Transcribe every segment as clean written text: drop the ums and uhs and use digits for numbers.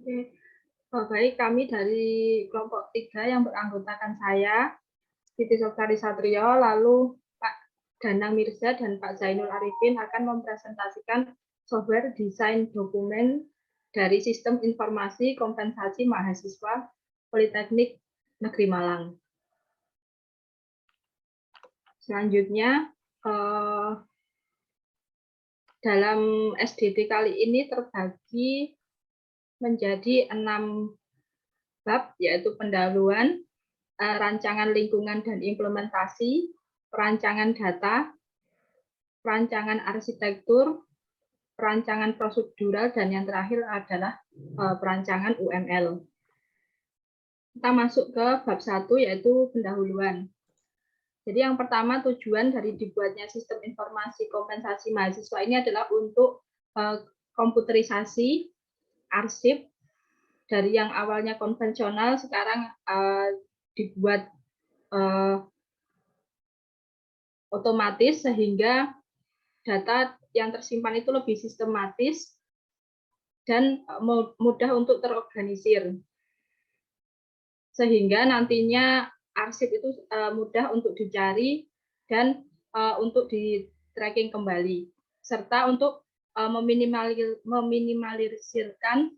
Oke. Baik, kami dari kelompok 3 yang beranggotakan saya, Siti Sokari Satrio, lalu Pak Danang Mirza dan Pak Zainul Arifin akan mempresentasikan software desain dokumen dari Sistem Informasi Kompensasi Mahasiswa Politeknik Negeri Malang. Selanjutnya, dalam SDT kali ini terbagi menjadi 6 bab, yaitu pendahuluan, rancangan lingkungan dan implementasi, perancangan data, perancangan arsitektur, perancangan prosedural, dan yang terakhir adalah perancangan UML. Kita masuk ke bab 1, yaitu pendahuluan. Jadi yang pertama, tujuan dari dibuatnya sistem informasi kompensasi mahasiswa ini adalah untuk komputerisasi arsip dari yang awalnya konvensional sekarang dibuat otomatis sehingga data yang tersimpan itu lebih sistematis dan mudah untuk terorganisir. Sehingga nantinya arsip itu mudah untuk dicari dan untuk di-tracking kembali. Serta untuk meminimalisirkan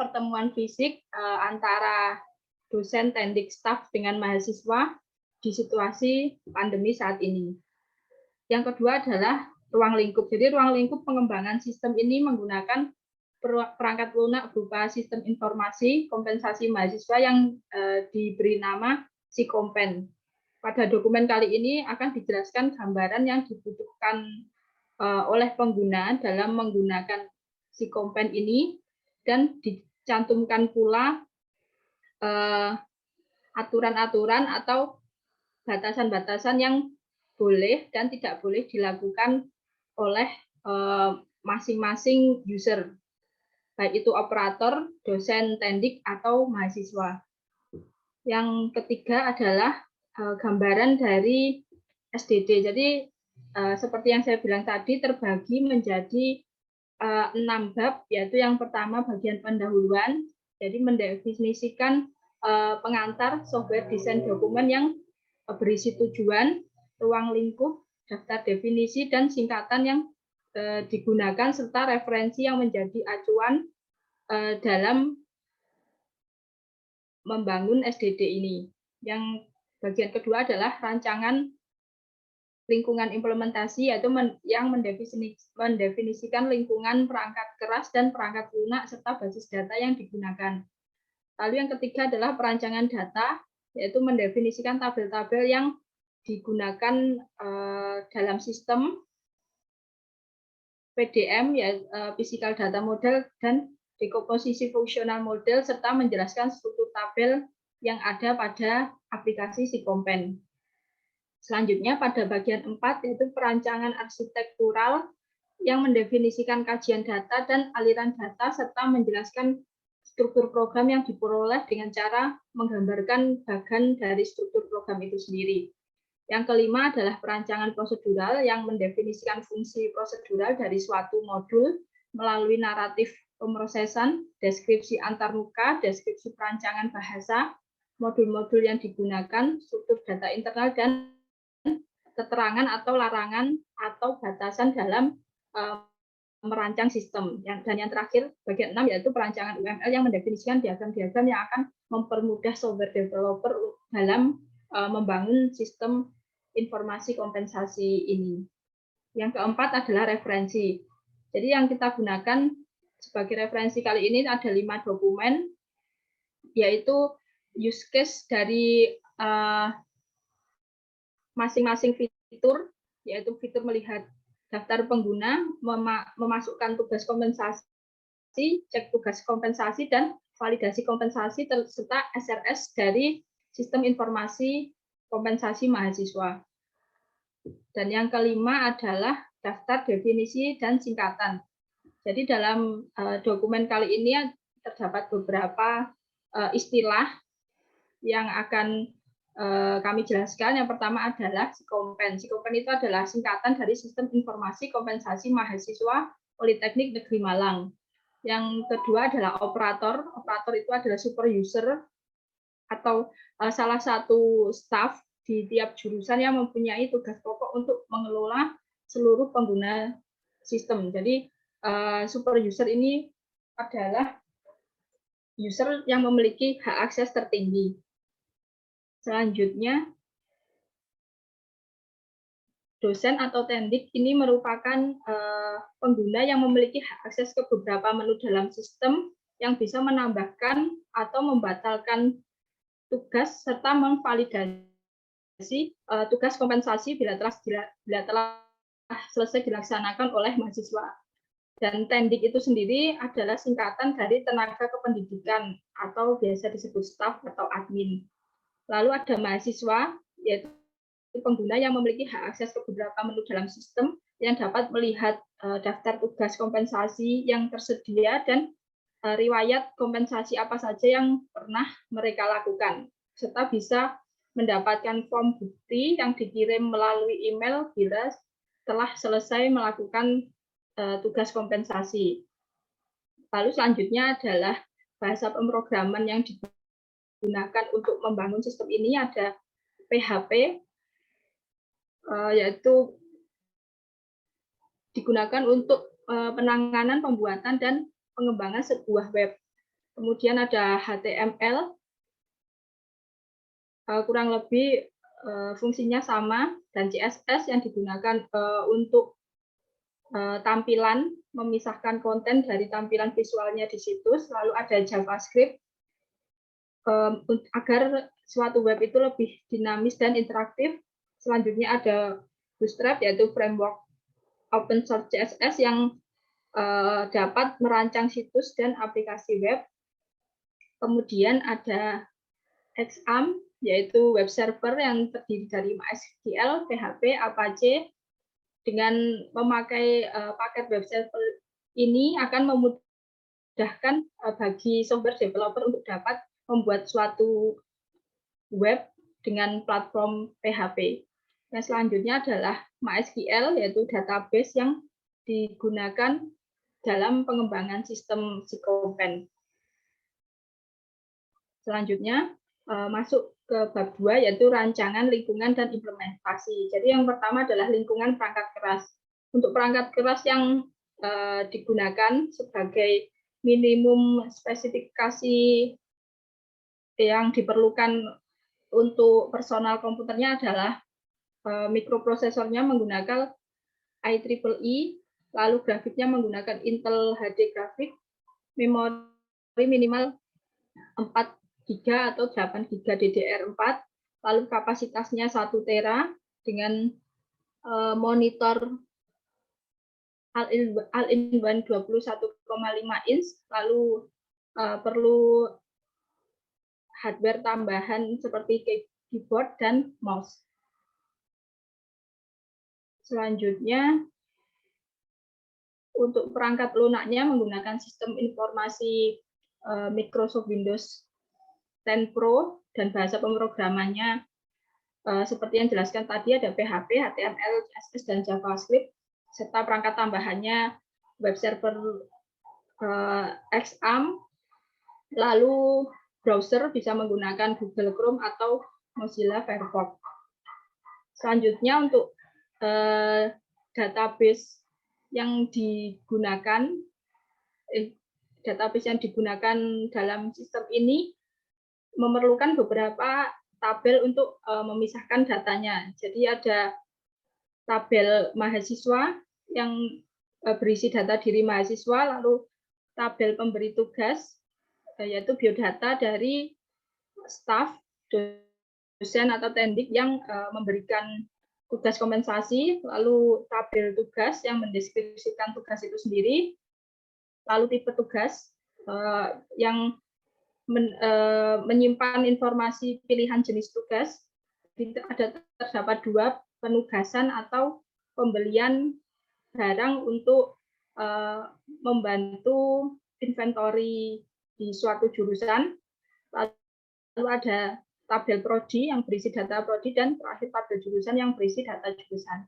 pertemuan fisik antara dosen, tendik, staf dengan mahasiswa di situasi pandemi saat ini. Yang kedua adalah ruang lingkup. Jadi ruang lingkup pengembangan sistem ini menggunakan perangkat lunak berupa sistem informasi kompensasi mahasiswa yang diberi nama Sikompen. Pada dokumen kali ini akan dijelaskan gambaran yang dibutuhkan oleh pengguna dalam menggunakan Sikompen ini dan dicantumkan pula aturan-aturan atau batasan-batasan yang boleh dan tidak boleh dilakukan oleh masing-masing user, baik itu operator, dosen, tendik, atau mahasiswa. Yang ketiga adalah gambaran dari SDD. Jadi seperti yang saya bilang tadi, terbagi menjadi 6 bab, yaitu yang pertama bagian pendahuluan, jadi mendefinisikan pengantar software desain dokumen yang berisi tujuan, ruang lingkup, daftar definisi, dan singkatan yang digunakan, serta referensi yang menjadi acuan dalam membangun SDD ini. Yang bagian kedua adalah rancangan lingkungan implementasi, yaitu yang mendefinisikan lingkungan perangkat keras dan perangkat lunak serta basis data yang digunakan. Lalu yang ketiga adalah perancangan data, yaitu mendefinisikan tabel-tabel yang digunakan dalam sistem PDM, ya, Physical Data Model, dan dekomposisi fungsional model, serta menjelaskan struktur tabel yang ada pada aplikasi Sikompen. Selanjutnya pada bagian 4, yaitu perancangan arsitektural yang mendefinisikan kajian data dan aliran data, serta menjelaskan struktur program yang diperoleh dengan cara menggambarkan bagan dari struktur program itu sendiri. Yang kelima adalah perancangan prosedural yang mendefinisikan fungsi prosedural dari suatu modul melalui naratif pemrosesan, deskripsi antarmuka, deskripsi perancangan bahasa, modul-modul yang digunakan, struktur data internal, dan keterangan atau larangan atau batasan dalam merancang sistem. Dan yang terakhir, bagian 6, yaitu perancangan UML yang mendefinisikan diagram-diagram yang akan mempermudah software developer dalam membangun sistem informasi kompensasi ini. Yang keempat adalah referensi. Jadi yang kita gunakan sebagai referensi kali ini ada 5 dokumen, yaitu use case dari masing-masing fitur, yaitu fitur melihat daftar pengguna, memasukkan tugas kompensasi, cek tugas kompensasi, dan validasi kompensasi, serta SRS dari sistem informasi kompensasi mahasiswa. Dan yang kelima adalah daftar definisi dan singkatan. Jadi dalam dokumen kali ini terdapat beberapa istilah yang akan kami jelaskan. Yang pertama adalah Sikompen. Sikompen itu adalah singkatan dari Sistem Informasi Kompensasi Mahasiswa Politeknik Negeri Malang. Yang kedua adalah operator. Operator itu adalah super user atau salah satu staff di tiap jurusan yang mempunyai tugas pokok untuk mengelola seluruh pengguna sistem. Jadi super user ini adalah user yang memiliki hak akses tertinggi. Selanjutnya, dosen atau tendik ini merupakan pengguna yang memiliki hak akses ke beberapa menu dalam sistem yang bisa menambahkan atau membatalkan tugas serta memvalidasi tugas kompensasi bila telah selesai dilaksanakan oleh mahasiswa. Dan tendik itu sendiri adalah singkatan dari tenaga kependidikan atau biasa disebut staf atau admin. Lalu ada mahasiswa, yaitu pengguna yang memiliki hak akses ke beberapa menu dalam sistem yang dapat melihat daftar tugas kompensasi yang tersedia dan riwayat kompensasi apa saja yang pernah mereka lakukan, serta bisa mendapatkan form bukti yang dikirim melalui email bila telah selesai melakukan tugas kompensasi. Lalu selanjutnya adalah bahasa pemrograman yang digunakan untuk membangun sistem ini ada PHP, yaitu digunakan untuk penanganan, pembuatan, dan pengembangan sebuah web. Kemudian ada HTML, kurang lebih fungsinya sama, dan CSS yang digunakan untuk tampilan, memisahkan konten dari tampilan visualnya di situs. Lalu ada JavaScript, agar suatu web itu lebih dinamis dan interaktif. Selanjutnya ada Bootstrap, yaitu framework open source CSS yang dapat merancang situs dan aplikasi web. Kemudian ada XAMPP, yaitu web server yang terdiri dari MySQL, PHP, Apache. Dengan memakai paket web server ini akan memudahkan bagi software developer untuk dapat membuat suatu web dengan platform PHP. Yang selanjutnya adalah MySQL, yaitu database yang digunakan dalam pengembangan sistem Sycompen. Selanjutnya masuk ke bab 2, yaitu rancangan, lingkungan, dan implementasi. Jadi yang pertama adalah lingkungan perangkat keras. Untuk perangkat keras yang digunakan sebagai minimum spesifikasi yang diperlukan untuk personal komputernya adalah mikroprosesornya menggunakan IEEE, lalu grafiknya menggunakan Intel HD grafik, memori minimal 4 GB atau 8 GB DDR4, lalu kapasitasnya 1 tera dengan monitor all-in-one 21,5 inch, lalu perlu hardware tambahan seperti keyboard dan mouse. Selanjutnya, untuk perangkat lunaknya menggunakan sistem informasi Microsoft Windows 10 Pro dan bahasa pemrogramannya seperti yang dijelaskan tadi ada PHP, HTML, CSS, dan JavaScript, serta perangkat tambahannya web server XAMPP, lalu browser bisa menggunakan Google Chrome atau Mozilla Firefox. Selanjutnya untuk database yang digunakan dalam sistem ini memerlukan beberapa tabel untuk memisahkan datanya. Jadi ada tabel mahasiswa yang berisi data diri mahasiswa, lalu tabel pemberi tugas, yaitu biodata dari staf, dosen atau tendik yang memberikan tugas kompensasi, lalu tabel tugas yang mendeskripsikan tugas itu sendiri, lalu tipe tugas yang menyimpan informasi pilihan jenis tugas. Terdapat 2 penugasan atau pembelian barang untuk membantu inventory di suatu jurusan. Lalu ada tabel prodi yang berisi data prodi, dan terakhir tabel jurusan yang berisi data jurusan.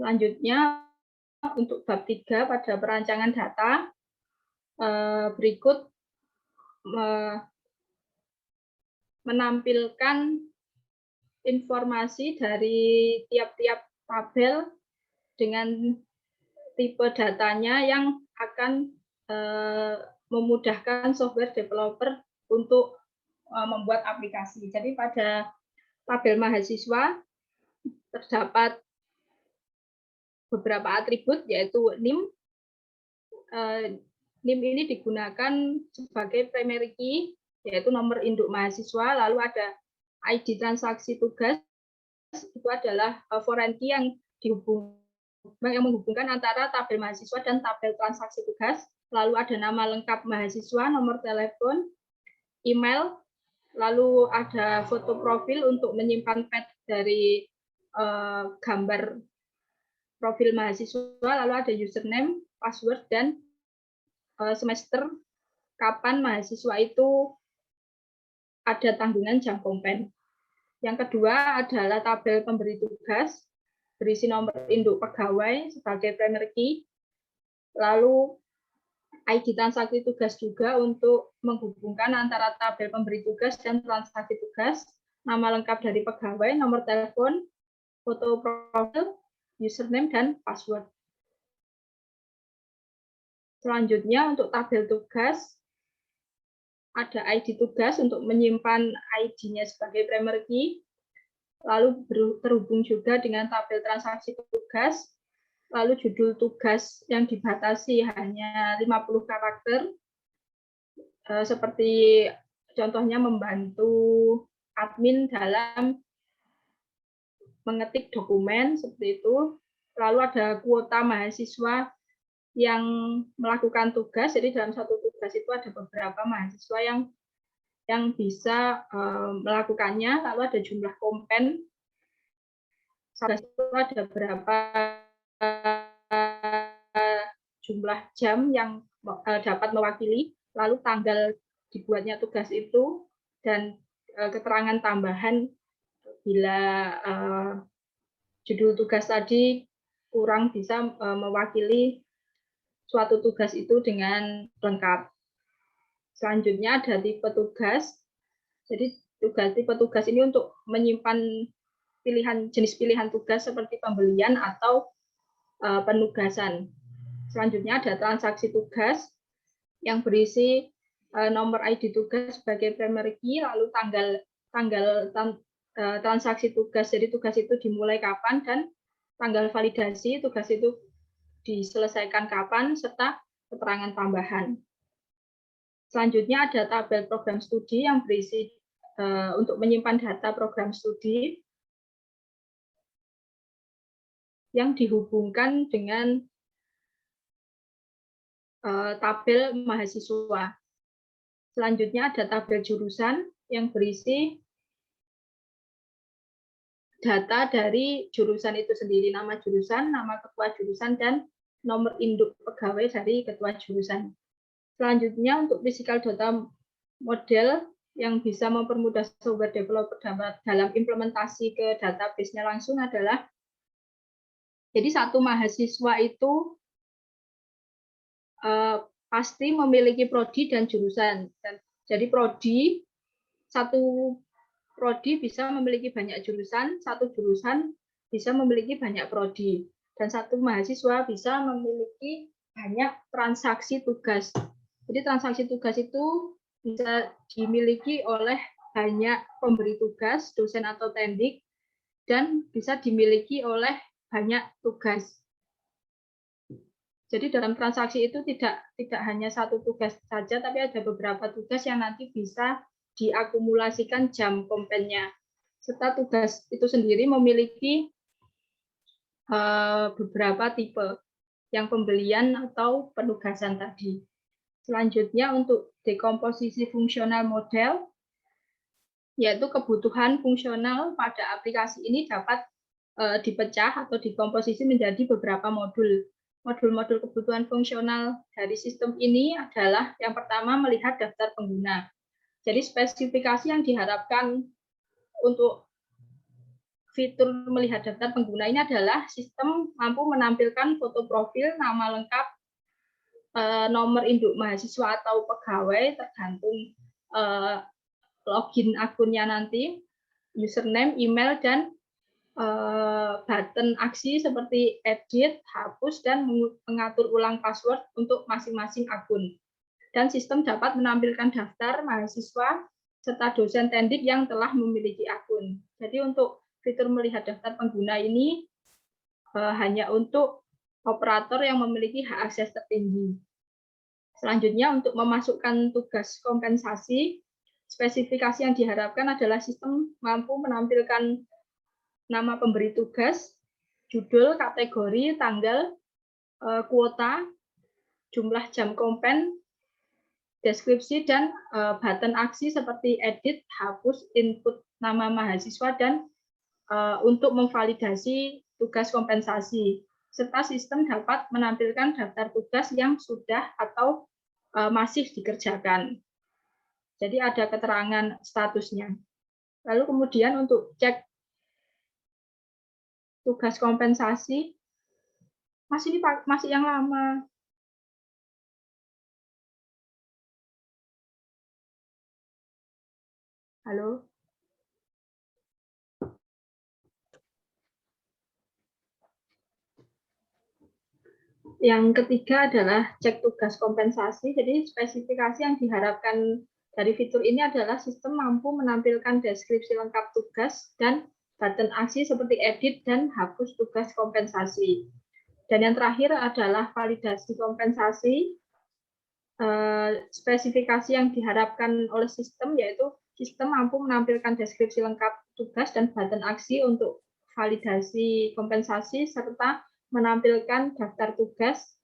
Selanjutnya untuk bab 3 pada perancangan data, berikut menampilkan informasi dari tiap-tiap tabel dengan tipe datanya yang akan memudahkan software developer untuk membuat aplikasi. Jadi pada tabel mahasiswa terdapat beberapa atribut, yaitu NIM. NIM ini digunakan sebagai primary key, yaitu nomor induk mahasiswa. Lalu ada ID transaksi tugas, itu adalah foreign key yang menghubungkan antara tabel mahasiswa dan tabel transaksi tugas. Lalu ada nama lengkap mahasiswa, nomor telepon, email, lalu ada foto profil untuk menyimpan pet dari gambar profil mahasiswa, lalu ada username, password, dan semester kapan mahasiswa itu ada tanggungan jam kompen. Yang kedua adalah tabel pemberi tugas, berisi nomor induk pegawai sebagai primary key, lalu ID transaksi tugas juga untuk menghubungkan antara tabel pemberi tugas dan transaksi tugas, nama lengkap dari pegawai, nomor telepon, foto profil, username, dan password. Selanjutnya untuk tabel tugas, ada ID tugas untuk menyimpan ID-nya sebagai primary key, lalu terhubung juga dengan tabel transaksi tugas, lalu judul tugas yang dibatasi hanya 50 karakter, seperti contohnya membantu admin dalam mengetik dokumen, seperti itu. Lalu ada kuota mahasiswa yang melakukan tugas, jadi dalam satu tugas itu ada beberapa mahasiswa yang bisa melakukannya, lalu ada jumlah kompen, itu ada berapa jumlah jam yang dapat mewakili, lalu tanggal dibuatnya tugas itu, dan keterangan tambahan bila judul tugas tadi kurang bisa mewakili suatu tugas itu dengan lengkap. Selanjutnya ada tipe tugas. Jadi tipe tugas ini untuk menyimpan jenis pilihan tugas seperti pembelian atau penugasan. Selanjutnya ada transaksi tugas yang berisi nomor ID tugas sebagai primary key, lalu tanggal transaksi tugas, jadi tugas itu dimulai kapan, dan tanggal validasi tugas itu diselesaikan kapan, serta keterangan tambahan. Selanjutnya ada tabel program studi yang berisi untuk menyimpan data program studi yang dihubungkan dengan tabel mahasiswa. Selanjutnya ada tabel jurusan yang berisi data dari jurusan itu sendiri, nama jurusan, nama ketua jurusan, dan nomor induk pegawai dari ketua jurusan. Selanjutnya untuk physical data model yang bisa mempermudah software developer dalam implementasi ke database-nya langsung adalah, jadi satu mahasiswa itu pasti memiliki prodi dan jurusan. Jadi satu prodi bisa memiliki banyak jurusan, satu jurusan bisa memiliki banyak prodi, dan satu mahasiswa bisa memiliki banyak transaksi tugas. Jadi transaksi tugas itu bisa dimiliki oleh banyak pemberi tugas, dosen atau tendik, dan bisa dimiliki oleh banyak tugas. Jadi dalam transaksi itu tidak hanya satu tugas saja, tapi ada beberapa tugas yang nanti bisa diakumulasikan jam kompennya. Serta tugas itu sendiri memiliki beberapa tipe, yang pembelian atau penugasan tadi. Selanjutnya untuk dekomposisi fungsional model, yaitu kebutuhan fungsional pada aplikasi ini dapat dipecah atau dikomposisi menjadi beberapa modul. Modul-modul kebutuhan fungsional dari sistem ini adalah yang pertama melihat daftar pengguna. Jadi spesifikasi yang diharapkan untuk fitur melihat daftar pengguna ini adalah sistem mampu menampilkan foto profil, nama lengkap, nomor induk mahasiswa atau pegawai tergantung login akunnya nanti, username, email, dan button aksi seperti edit, hapus, dan mengatur ulang password untuk masing-masing akun. Dan sistem dapat menampilkan daftar mahasiswa serta dosen tendik yang telah memiliki akun. Jadi untuk fitur melihat daftar pengguna ini hanya untuk operator yang memiliki hak akses tertinggi. Selanjutnya untuk memasukkan tugas kompensasi, spesifikasi yang diharapkan adalah sistem mampu menampilkan nama pemberi tugas, judul, kategori, tanggal, kuota, jumlah jam kompen, deskripsi, dan button aksi seperti edit, hapus, input nama mahasiswa, dan untuk memvalidasi tugas kompensasi. Serta sistem dapat menampilkan daftar tugas yang sudah atau masih dikerjakan. Jadi ada keterangan statusnya. Lalu kemudian untuk cek tugas kompensasi, masih yang lama. Halo? Yang ketiga adalah cek tugas kompensasi. Jadi spesifikasi yang diharapkan dari fitur ini adalah sistem mampu menampilkan deskripsi lengkap tugas dan button aksi seperti edit dan hapus tugas kompensasi. Dan yang terakhir adalah validasi kompensasi. Spesifikasi yang diharapkan oleh sistem yaitu sistem mampu menampilkan deskripsi lengkap tugas dan button aksi untuk validasi kompensasi serta menampilkan daftar tugas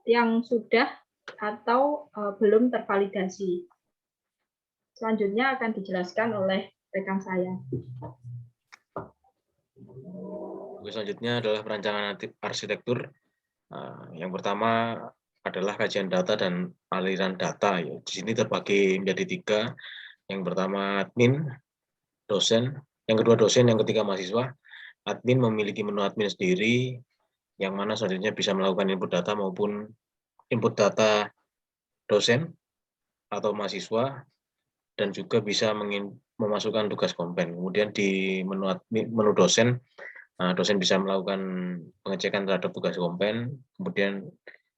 yang sudah atau belum tervalidasi. Selanjutnya akan dijelaskan oleh rekan saya. Selanjutnya adalah perancangan arsitektur. Yang pertama adalah kajian data dan aliran data. Di sini terbagi menjadi 3. Yang pertama admin, dosen. Yang kedua dosen, yang ketiga mahasiswa. Admin memiliki menu admin sendiri, yang mana selanjutnya bisa melakukan input data maupun input data dosen atau mahasiswa, dan juga bisa memasukkan tugas kompen. Kemudian di menu dosen, dosen bisa melakukan pengecekan terhadap tugas kompen, kemudian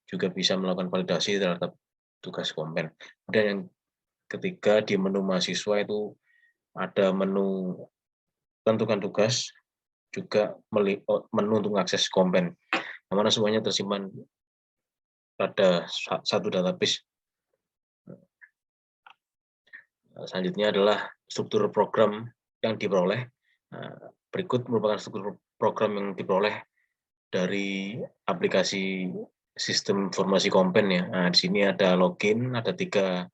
juga bisa melakukan validasi terhadap tugas kompen. Kemudian yang ketiga di menu mahasiswa itu ada menu tentukan tugas, juga menu untuk akses kompen, yang mana semuanya tersimpan pada satu database. Selanjutnya adalah struktur program yang diperoleh. Berikut merupakan struktur program yang diperoleh dari aplikasi sistem informasi kompen ya. Di sini ada login, ada 3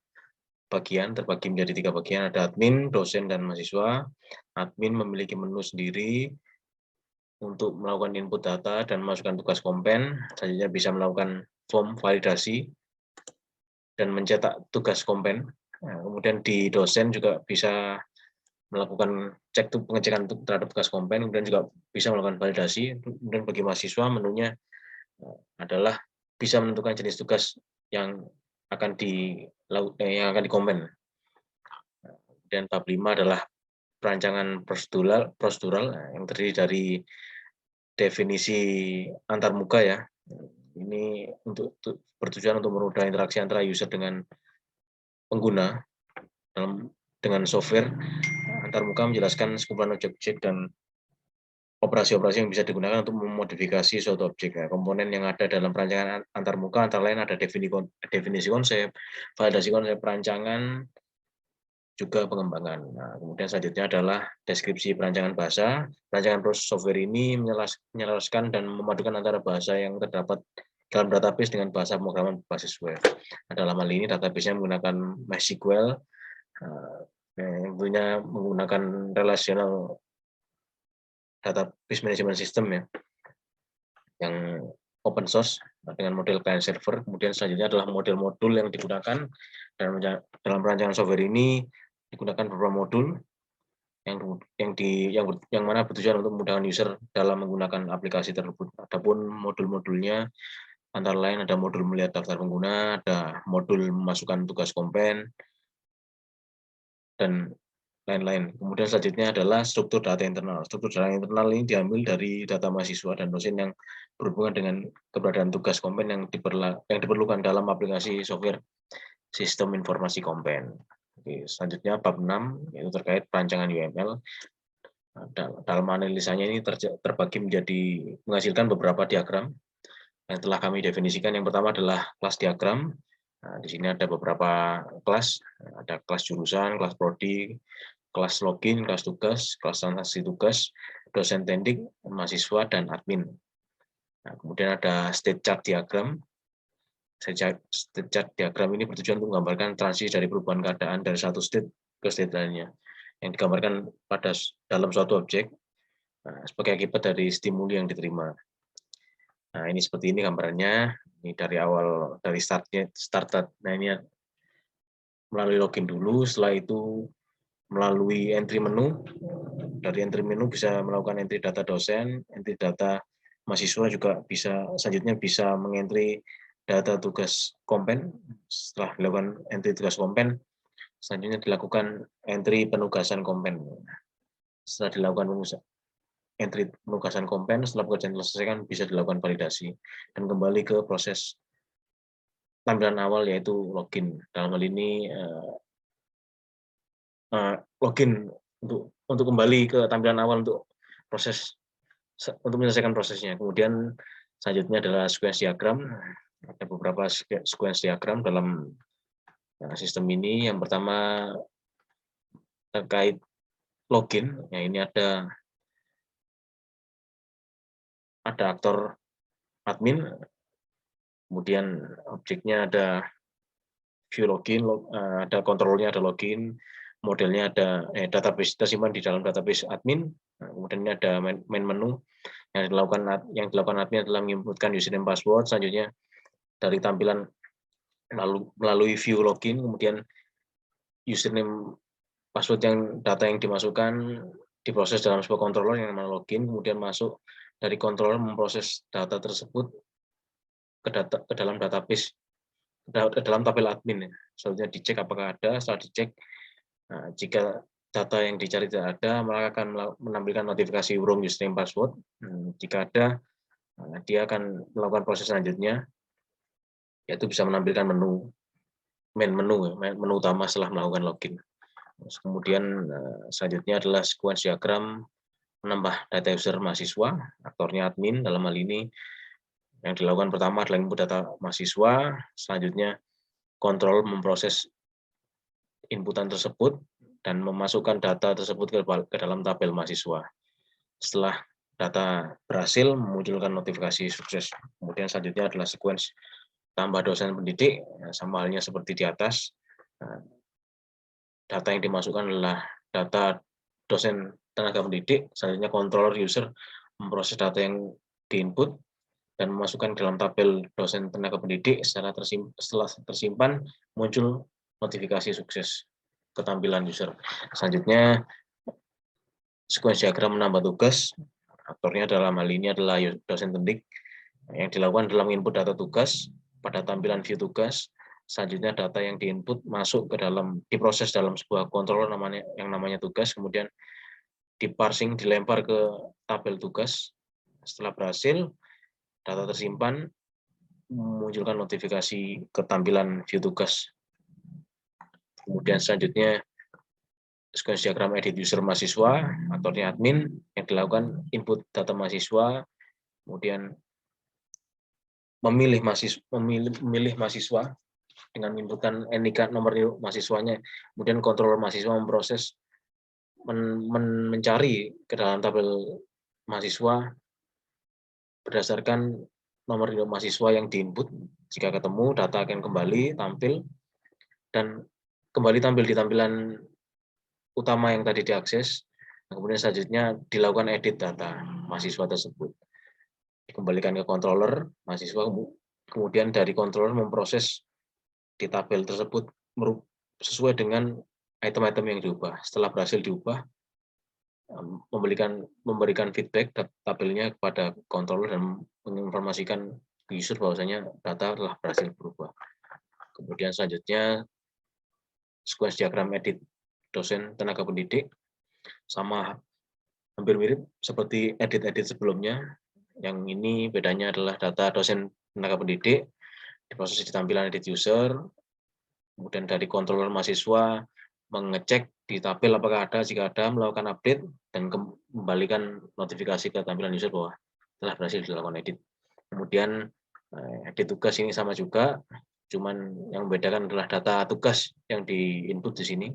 bagian, terbagi menjadi 3 bagian, ada admin, dosen, dan mahasiswa. Admin memiliki menu sendiri untuk melakukan input data dan memasukkan tugas kompen. Selanjutnya bisa melakukan form validasi dan mencetak tugas kompen. Kemudian di dosen juga bisa melakukan pengecekan terhadap tugas kompen, kemudian juga bisa melakukan validasi. Kemudian bagi mahasiswa menunya adalah bisa menentukan jenis tugas yang akan dikompen. Dan bab 5 adalah perancangan prosedural yang terdiri dari definisi antarmuka ya. Ini bertujuan untuk mempermudah interaksi antara user dengan pengguna dengan software. Antarmuka menjelaskan sekumpulan objek-objek dan operasi-operasi yang bisa digunakan untuk memodifikasi suatu objek. Komponen yang ada dalam perancangan antarmuka antara lain ada definisi konsep, validasi konsep perancangan, juga pengembangan. Kemudian selanjutnya adalah deskripsi perancangan bahasa. Perancangan proses software ini menyelaraskan dan memadukan antara bahasa yang terdapat dalam database dengan bahasa pemrograman berbasis web. Dalam hal ini database-nya menggunakan MySQL, yang tentunya menggunakan relational database management system ya, yang open source dengan model client server. Kemudian selanjutnya adalah model-modul yang digunakan dalam perancangan software ini. Digunakan beberapa modul. yang mana bertujuan untuk memudahkan user dalam menggunakan aplikasi tersebut. Adapun modul-modulnya antara lain ada modul melihat daftar pengguna, ada modul memasukkan tugas kompen, dan lain-lain. Kemudian selanjutnya adalah struktur data internal. Struktur data internal ini diambil dari data mahasiswa dan dosen yang berhubungan dengan keberadaan tugas kompen yang diperlukan dalam aplikasi software sistem informasi kompen. Oke, selanjutnya bab 6 yaitu terkait perancangan UML. Dalam analisanya ini terbagi menjadi menghasilkan beberapa diagram yang telah kami definisikan. Yang pertama adalah kelas diagram. Nah, di sini ada beberapa kelas, ada kelas jurusan, kelas prodi, kelas login, kelas tugas, kelas transaksi tugas, dosen teknik, mahasiswa, dan admin. Nah, kemudian ada state chart diagram. State chart diagram ini bertujuan untuk menggambarkan transisi dari perubahan keadaan dari satu state ke state lainnya, yang digambarkan dalam suatu objek sebagai akibat dari stimuli yang diterima. Nah, ini seperti ini gambarannya. Ini dari awal, dari start. Nah, ini melalui login dulu, setelah itu melalui entry menu. Dari entry menu bisa melakukan entry data dosen, entry data mahasiswa, juga bisa selanjutnya bisa mengentry data tugas kompen. Setelah dilakukan entry tugas kompen, selanjutnya dilakukan entry penugasan kompen. Setelah dilakukan entry penugasan kompen, setelah pekerjaan diselesaikan bisa dilakukan validasi dan kembali ke proses tampilan awal yaitu login. Dalam hal ini login untuk kembali ke tampilan awal untuk menyelesaikan prosesnya. Kemudian selanjutnya adalah sequence diagram. Ada beberapa sequence diagram dalam sistem ini. Yang pertama terkait login. Ya, ini ada aktor admin, kemudian objeknya ada view login, ada kontrolnya, ada login, modelnya ada database tersimpan di dalam database admin. Nah, kemudian ini ada main menu yang dilakukan admin adalah menginputkan username password. Selanjutnya dari tampilan melalui view login, kemudian username password data yang dimasukkan diproses dalam sebuah controller yang namanya login, kemudian masuk dari controller memproses data tersebut ke dalam database, ke dalam tabel admin. Selanjutnya dicek apakah ada. Setelah dicek, jika data yang dicari tidak ada, maka akan menampilkan notifikasi wrong username password. Jika ada, dia akan melakukan proses selanjutnya, yaitu bisa menampilkan menu utama setelah melakukan login. Kemudian selanjutnya adalah sequence diagram menambah data user mahasiswa, aktornya admin. Dalam hal ini yang dilakukan pertama adalah input data mahasiswa, selanjutnya kontrol memproses inputan tersebut dan memasukkan data tersebut ke dalam tabel mahasiswa. Setelah data berhasil, memunculkan notifikasi sukses. Kemudian selanjutnya adalah sequence tambah dosen pendidik, sama halnya seperti di atas. Data yang dimasukkan adalah data dosen tenaga pendidik, selanjutnya controller user memproses data yang diinput dan memasukkan dalam tabel dosen tenaga pendidik. Setelah tersimpan, muncul notifikasi sukses ke tampilan user. Selanjutnya, sequence diagram menambah tugas. Aktornya dalam hal ini adalah dosen teknik. Yang dilakukan dalam input data tugas pada tampilan view tugas. Selanjutnya data yang diinput masuk ke dalam, diproses dalam sebuah controller yang namanya tugas, kemudian diparsing, dilempar ke tabel tugas. Setelah berhasil, data tersimpan, memunculkan notifikasi ke tampilan view tugas. Kemudian selanjutnya sequence diagram edit user mahasiswa, aktornya admin, yang dilakukan input data mahasiswa, kemudian memilih mahasiswa dengan menginputkan NIK nomor mahasiswanya, kemudian kontroler mahasiswa memproses mencari ke dalam tabel mahasiswa berdasarkan nomor induk mahasiswa yang diinput. Jika ketemu, data akan kembali tampil dan kembali tampil di tampilan utama yang tadi diakses. Kemudian selanjutnya dilakukan edit data mahasiswa tersebut, dikembalikan ke controller mahasiswa, kemudian dari controller memproses di tabel tersebut sesuai dengan item-item yang diubah. Setelah berhasil diubah, memberikan feedback tabelnya kepada controller dan menginformasikan ke user bahwasanya data telah berhasil berubah. Kemudian selanjutnya sequence diagram edit dosen tenaga pendidik, sama hampir mirip seperti edit-edit sebelumnya. Yang ini bedanya adalah data dosen tenaga pendidik diproses di tampilan edit user, kemudian dari controller mahasiswa mengecek di tabel apakah ada, jika ada melakukan update dan kembalikan notifikasi ke tampilan user bahwa telah berhasil dilakukan edit. Kemudian edit tugas ini sama juga, cuman yang membedakan adalah data tugas yang di-input di sini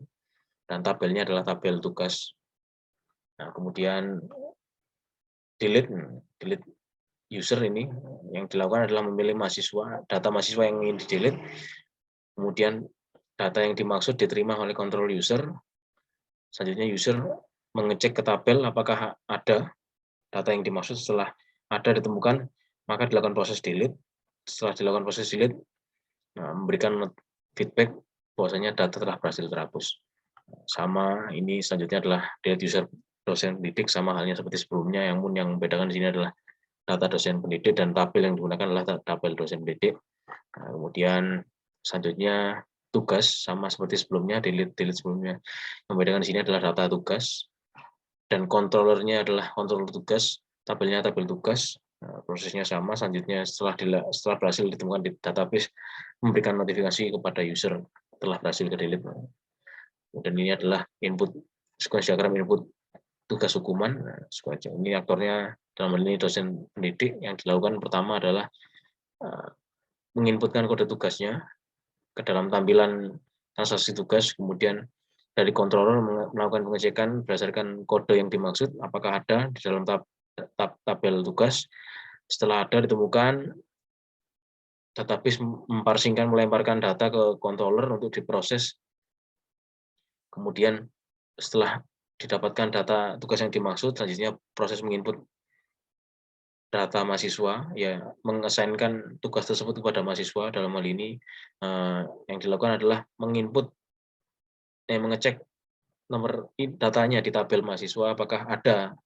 dan tabelnya adalah tabel tugas. Nah, kemudian delete user ini yang dilakukan adalah memilih mahasiswa, data mahasiswa yang ingin di-delete, kemudian data yang dimaksud diterima oleh control user. Selanjutnya user mengecek ke tabel apakah ada data yang dimaksud. Setelah ada ditemukan, maka dilakukan proses delete. Setelah dilakukan proses delete, memberikan feedback bahwasanya data telah berhasil terhapus. Sama ini selanjutnya adalah delete user dosen pendidik, sama halnya seperti sebelumnya, yang membedakan di sini adalah data dosen pendidik dan tabel yang digunakan adalah tabel dosen pendidik. Nah, kemudian selanjutnya tugas sama seperti sebelumnya, delete sebelumnya. Yang membedakan di sini adalah data tugas dan kontrolernya adalah kontroler tugas, tabelnya tabel tugas. Nah, prosesnya sama. Selanjutnya setelah berhasil ditemukan di database, memberikan notifikasi kepada user telah berhasil ke delete. Dan ini adalah input sequence diagram input tugas hukuman. Nah, ini aktornya dalam hal ini dosen pendidik. Yang dilakukan pertama adalah menginputkan kode tugasnya ke dalam tampilan transaksi tugas, kemudian dari controller melakukan pengecekan berdasarkan kode yang dimaksud, apakah ada di dalam tabel tugas. Setelah ada ditemukan, database memparsingkan, melemparkan data ke controller untuk diproses. Kemudian setelah didapatkan data tugas yang dimaksud, selanjutnya proses menginput data mahasiswa, ya mengasainkan tugas tersebut kepada mahasiswa. Dalam hal ini yang dilakukan adalah mengecek nomor datanya di tabel mahasiswa apakah ada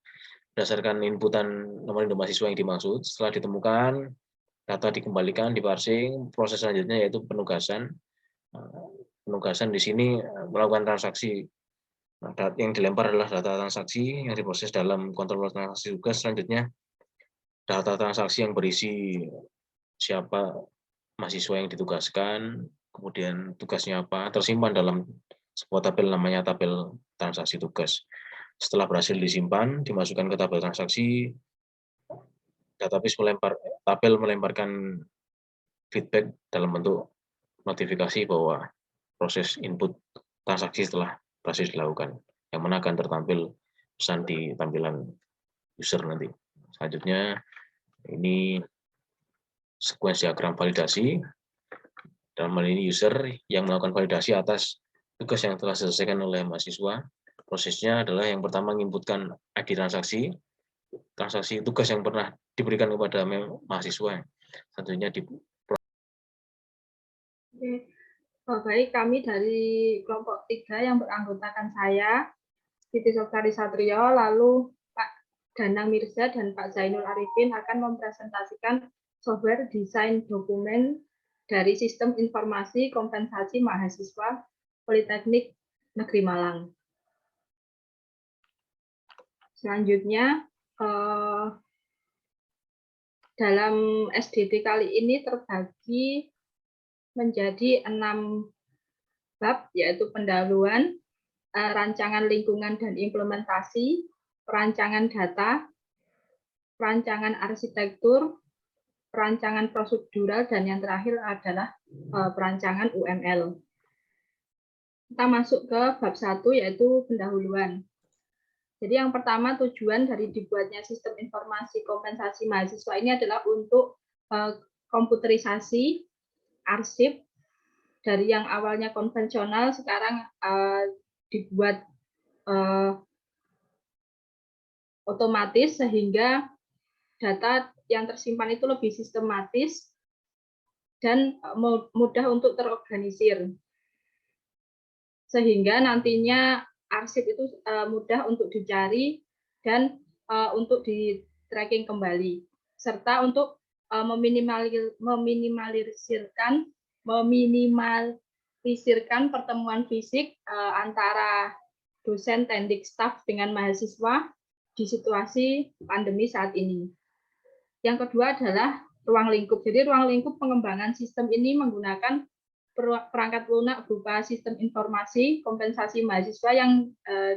berdasarkan inputan nomor induk mahasiswa yang dimaksud. Setelah ditemukan, data dikembalikan, diparsing. Proses selanjutnya yaitu penugasan. Penugasan di sini melakukan transaksi. Yang dilempar adalah data transaksi yang diproses dalam kontrol transaksi tugas. Selanjutnya data transaksi yang berisi siapa mahasiswa yang ditugaskan, kemudian tugasnya apa, tersimpan dalam sebuah tabel namanya tabel transaksi tugas. Setelah berhasil disimpan, dimasukkan ke tabel transaksi, database tabel melemparkan feedback dalam bentuk notifikasi bahwa proses input transaksi telah berhasil dilakukan, yang mana akan tertampil pesan di tampilan user nanti. Selanjutnya, ini sequence diagram validasi. Dalam hal ini user yang melakukan validasi atas tugas yang telah diselesaikan oleh mahasiswa. Prosesnya adalah yang pertama menginputkan ID transaksi tugas yang pernah diberikan kepada mahasiswa. Tentunya di Baik, kami dari kelompok 3 yang beranggotakan saya, Siti Softari Satrio, lalu Pak Danang Mirza dan Pak Zainul Arifin akan mempresentasikan software desain dokumen dari Sistem Informasi Kompensasi Mahasiswa Politeknik Negeri Malang. Selanjutnya, dalam SDT kali ini terbagi menjadi 6 bab, yaitu pendahuluan, rancangan lingkungan dan implementasi, perancangan data, perancangan arsitektur, perancangan prosedural, dan yang terakhir adalah perancangan UML. Kita masuk ke bab 1, yaitu pendahuluan. Jadi yang pertama, tujuan dari dibuatnya sistem informasi kompensasi mahasiswa ini adalah untuk komputerisasi arsip dari yang awalnya konvensional sekarang dibuat otomatis, sehingga data yang tersimpan itu lebih sistematis dan mudah untuk terorganisir, sehingga nantinya arsip itu mudah untuk dicari dan untuk di tracking kembali, serta untuk meminimalisirkan pertemuan fisik antara dosen, tendik, staf dengan mahasiswa di situasi pandemi saat ini. Yang kedua adalah ruang lingkup. Jadi ruang lingkup pengembangan sistem ini menggunakan perangkat lunak berupa sistem informasi kompensasi mahasiswa yang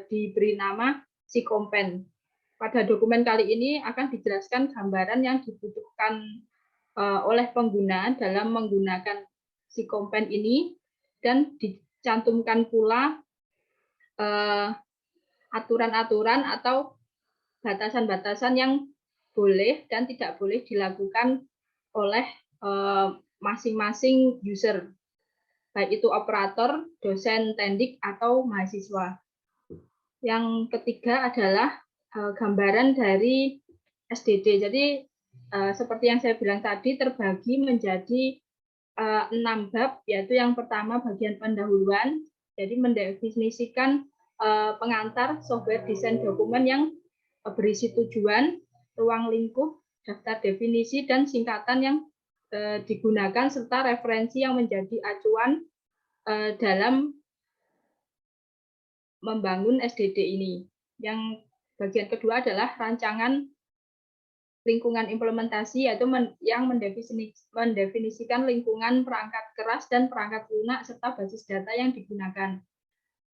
diberi nama Sikompen. Pada dokumen kali ini akan dijelaskan gambaran yang dibutuhkan oleh pengguna dalam menggunakan Sikompen ini dan dicantumkan pula aturan-aturan atau batasan-batasan yang boleh dan tidak boleh dilakukan oleh masing-masing user, baik itu operator, dosen, tendik, atau mahasiswa. Yang ketiga adalah gambaran dari SDD. Jadi seperti yang saya bilang tadi, terbagi menjadi 6 bab, yaitu yang pertama bagian pendahuluan, jadi mendefinisikan pengantar software desain dokumen yang berisi tujuan, ruang lingkup, daftar definisi, dan singkatan yang digunakan, serta referensi yang menjadi acuan dalam membangun SDD ini. Yang bagian kedua adalah rancangan lingkungan implementasi, yaitu yang mendefinisikan lingkungan perangkat keras dan perangkat lunak serta basis data yang digunakan.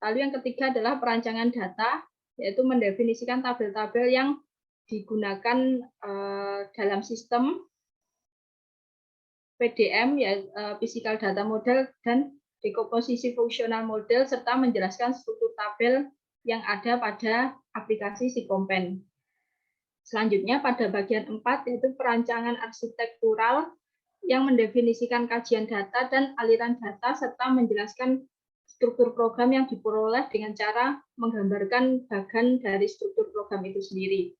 Lalu yang ketiga adalah perancangan data, yaitu mendefinisikan tabel-tabel yang digunakan dalam sistem PDM, ya, Physical Data Model, dan dekomposisi fungsional model, serta menjelaskan struktur tabel yang ada pada aplikasi Sikompen. Selanjutnya pada bagian 4, yaitu perancangan arsitektural yang mendefinisikan kajian data dan aliran data, serta menjelaskan struktur program yang diperoleh dengan cara menggambarkan bagan dari struktur program itu sendiri.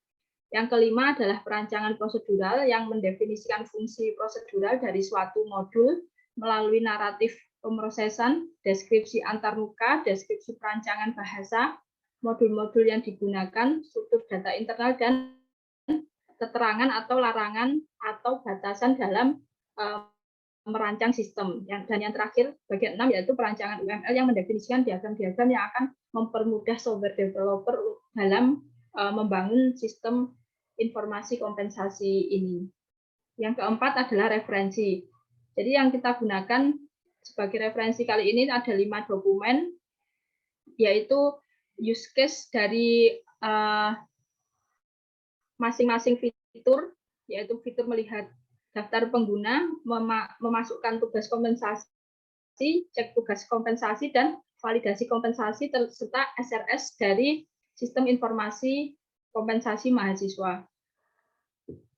Yang kelima adalah perancangan prosedural yang mendefinisikan fungsi prosedural dari suatu modul melalui naratif pemrosesan, deskripsi antarmuka, deskripsi perancangan bahasa, modul-modul yang digunakan, struktur data internal, dan keterangan atau larangan atau batasan dalam merancang sistem. Dan yang terakhir, bagian 6, yaitu perancangan UML yang mendefinisikan diagram-diagram yang akan mempermudah software developer dalam membangun sistem informasi kompensasi ini. Yang keempat adalah referensi. Jadi yang kita gunakan sebagai referensi kali ini ada 5 dokumen, yaitu use case dari masing-masing fitur, yaitu fitur melihat daftar pengguna, memasukkan tugas kompensasi, cek tugas kompensasi, dan validasi kompensasi, serta SRS dari sistem informasi kompensasi mahasiswa.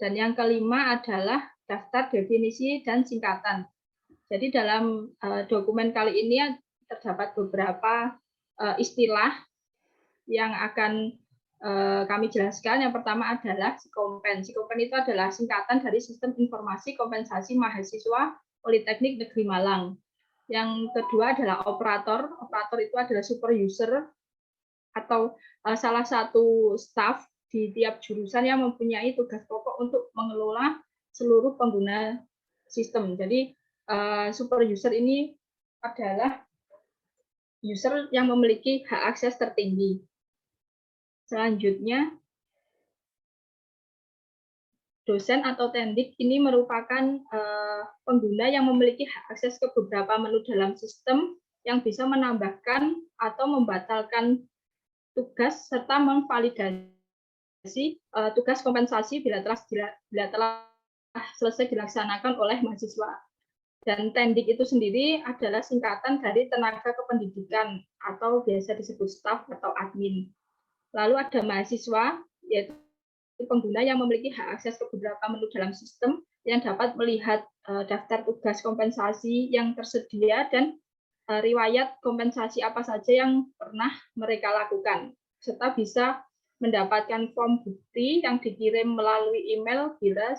Dan yang kelima adalah daftar definisi dan singkatan. Jadi dalam dokumen kali ini terdapat beberapa istilah yang akan kami jelaskan. Yang pertama adalah Sikompen. Sikompen itu adalah singkatan dari Sistem Informasi Kompensasi Mahasiswa Politeknik Negeri Malang. Yang kedua adalah operator. Operator itu adalah super user atau salah satu staf di tiap jurusan yang mempunyai tugas pokok untuk mengelola seluruh pengguna sistem. Jadi super user ini adalah user yang memiliki hak akses tertinggi. Selanjutnya, dosen atau tendik ini merupakan pengguna yang memiliki hak akses ke beberapa menu dalam sistem yang bisa menambahkan atau membatalkan tugas serta memvalidasi tugas kompensasi bila telah selesai dilaksanakan oleh mahasiswa. Dan tendik itu sendiri adalah singkatan dari tenaga kependidikan atau biasa disebut staf atau admin. Lalu ada mahasiswa, yaitu pengguna yang memiliki hak akses ke beberapa menu dalam sistem yang dapat melihat daftar tugas kompensasi yang tersedia dan riwayat kompensasi apa saja yang pernah mereka lakukan, serta bisa mendapatkan form bukti yang dikirim melalui email bila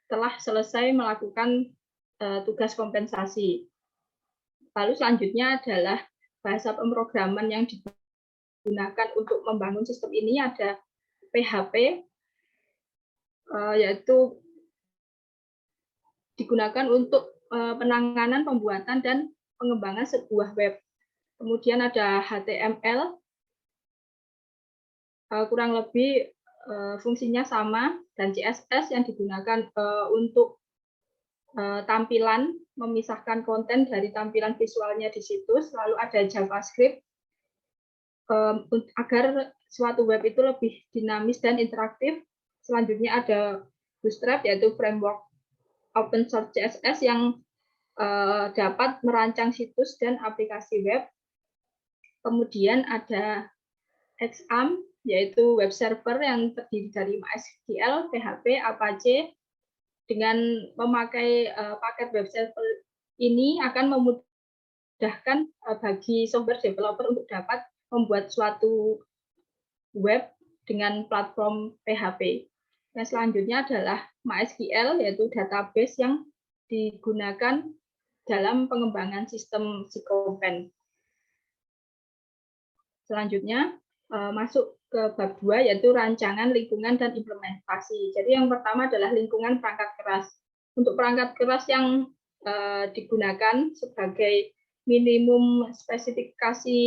telah selesai melakukan tugas kompensasi. Lalu selanjutnya adalah bahasa pemrograman yang digunakan digunakan untuk membangun sistem ini ada PHP, yaitu digunakan untuk penanganan, pembuatan, dan pengembangan sebuah web. Kemudian ada HTML, kurang lebih fungsinya sama, dan CSS yang digunakan untuk tampilan, memisahkan konten dari tampilan visualnya di situs. Lalu ada JavaScript, agar suatu web itu lebih dinamis dan interaktif. Selanjutnya ada Bootstrap, yaitu framework open source CSS yang dapat merancang situs dan aplikasi web. Kemudian ada XAMPP, yaitu web server yang terdiri dari MySQL, PHP, Apache. Dengan memakai paket web server ini akan memudahkan bagi software developer untuk dapat membuat suatu web dengan platform PHP. Yang selanjutnya adalah MySQL, yaitu database yang digunakan dalam pengembangan sistem Sycopen. Selanjutnya masuk ke bab 2, yaitu rancangan, lingkungan, dan implementasi. Jadi yang pertama adalah lingkungan perangkat keras. Untuk perangkat keras yang digunakan sebagai minimum spesifikasi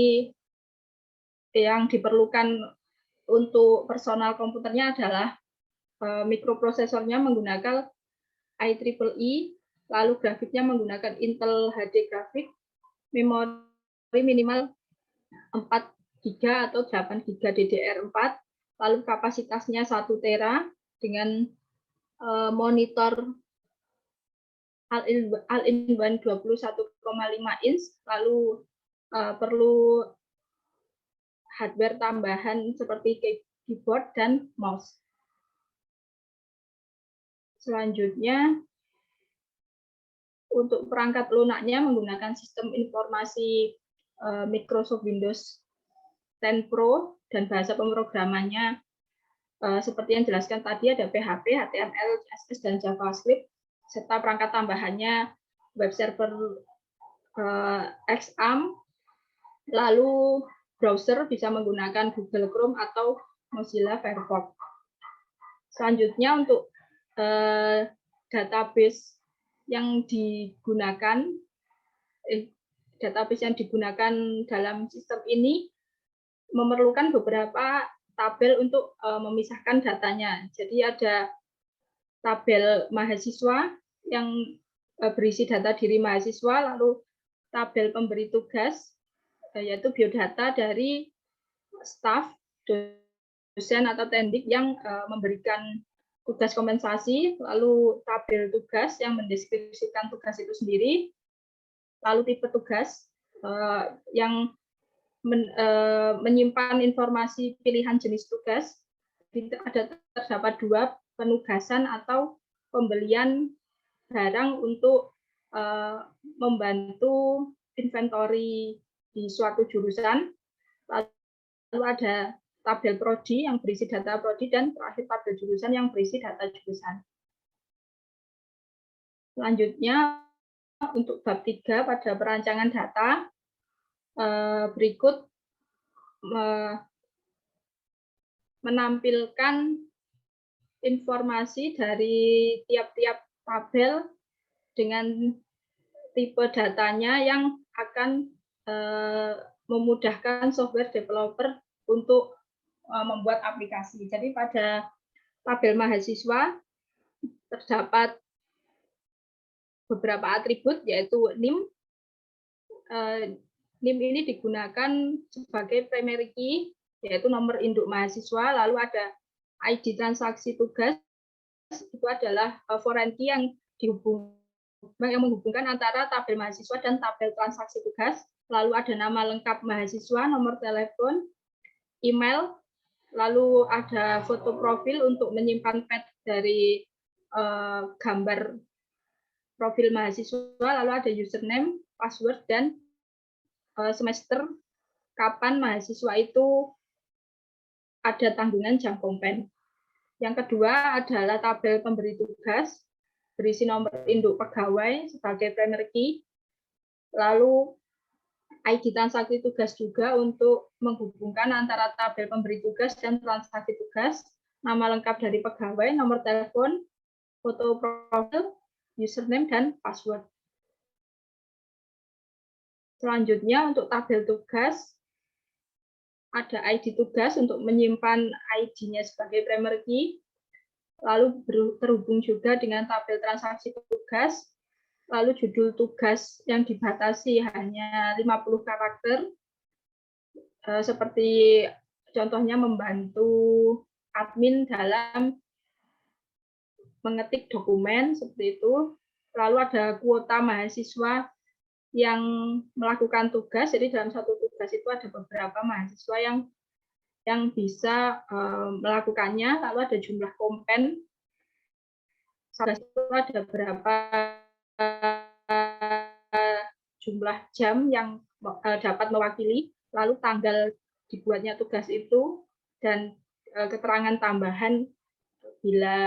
yang diperlukan untuk personal komputernya adalah mikroprosesornya menggunakan IEEE, lalu grafiknya menggunakan Intel HD grafik, memori minimal 4 GB atau 8 GB DDR4, lalu kapasitasnya 1 tera dengan monitor all-in-one 21,5 inch, lalu perlu hardware tambahan seperti keyboard dan mouse. Selanjutnya, untuk perangkat lunaknya menggunakan sistem informasi Microsoft Windows 10 Pro, dan bahasa pemrogramannya seperti yang dijelaskan tadi ada PHP, HTML, CSS, dan JavaScript, serta perangkat tambahannya web server XAMPP, lalu browser bisa menggunakan Google Chrome atau Mozilla Firefox. Selanjutnya untuk database yang digunakan dalam sistem ini memerlukan beberapa tabel untuk memisahkan datanya. Jadi ada tabel mahasiswa yang berisi data diri mahasiswa, lalu tabel pemberi tugas, yaitu biodata dari staf, dosen atau tendik yang memberikan tugas kompensasi, lalu tabel tugas yang mendeskripsikan tugas itu sendiri, lalu tipe tugas yang menyimpan informasi pilihan jenis tugas. Terdapat 2, penugasan atau pembelian barang untuk membantu inventory di suatu jurusan. Lalu ada tabel prodi yang berisi data prodi, dan terakhir tabel jurusan yang berisi data jurusan. Selanjutnya untuk bab 3 pada perancangan data, berikut menampilkan informasi dari tiap-tiap tabel dengan tipe datanya yang akan memudahkan software developer untuk membuat aplikasi. Jadi pada tabel mahasiswa terdapat beberapa atribut, yaitu NIM. NIM ini digunakan sebagai primary key, yaitu nomor induk mahasiswa. Lalu ada ID transaksi tugas, itu adalah foreign key yang menghubungkan antara tabel mahasiswa dan tabel transaksi tugas. Lalu ada nama lengkap mahasiswa, nomor telepon, email, lalu ada foto profil untuk menyimpan pet dari gambar profil mahasiswa, lalu ada username, password, dan semester kapan mahasiswa itu ada tanggungan jam kompen. Yang kedua adalah tabel pemberi tugas, berisi nomor induk pegawai sebagai primary key, lalu ID transaksi tugas juga untuk menghubungkan antara tabel pemberi tugas dan transaksi tugas, nama lengkap dari pegawai, nomor telepon, foto profil, username, dan password. Selanjutnya untuk tabel tugas, ada ID tugas untuk menyimpan ID-nya sebagai primary key, lalu terhubung juga dengan tabel transaksi tugas, lalu judul tugas yang dibatasi hanya 50 karakter, seperti contohnya membantu admin dalam mengetik dokumen, seperti itu. Lalu ada kuota mahasiswa yang melakukan tugas, jadi dalam satu tugas itu ada beberapa mahasiswa yang bisa melakukannya, lalu ada jumlah kompen, itu ada berapa jumlah jam yang dapat mewakili, lalu tanggal dibuatnya tugas itu, dan keterangan tambahan bila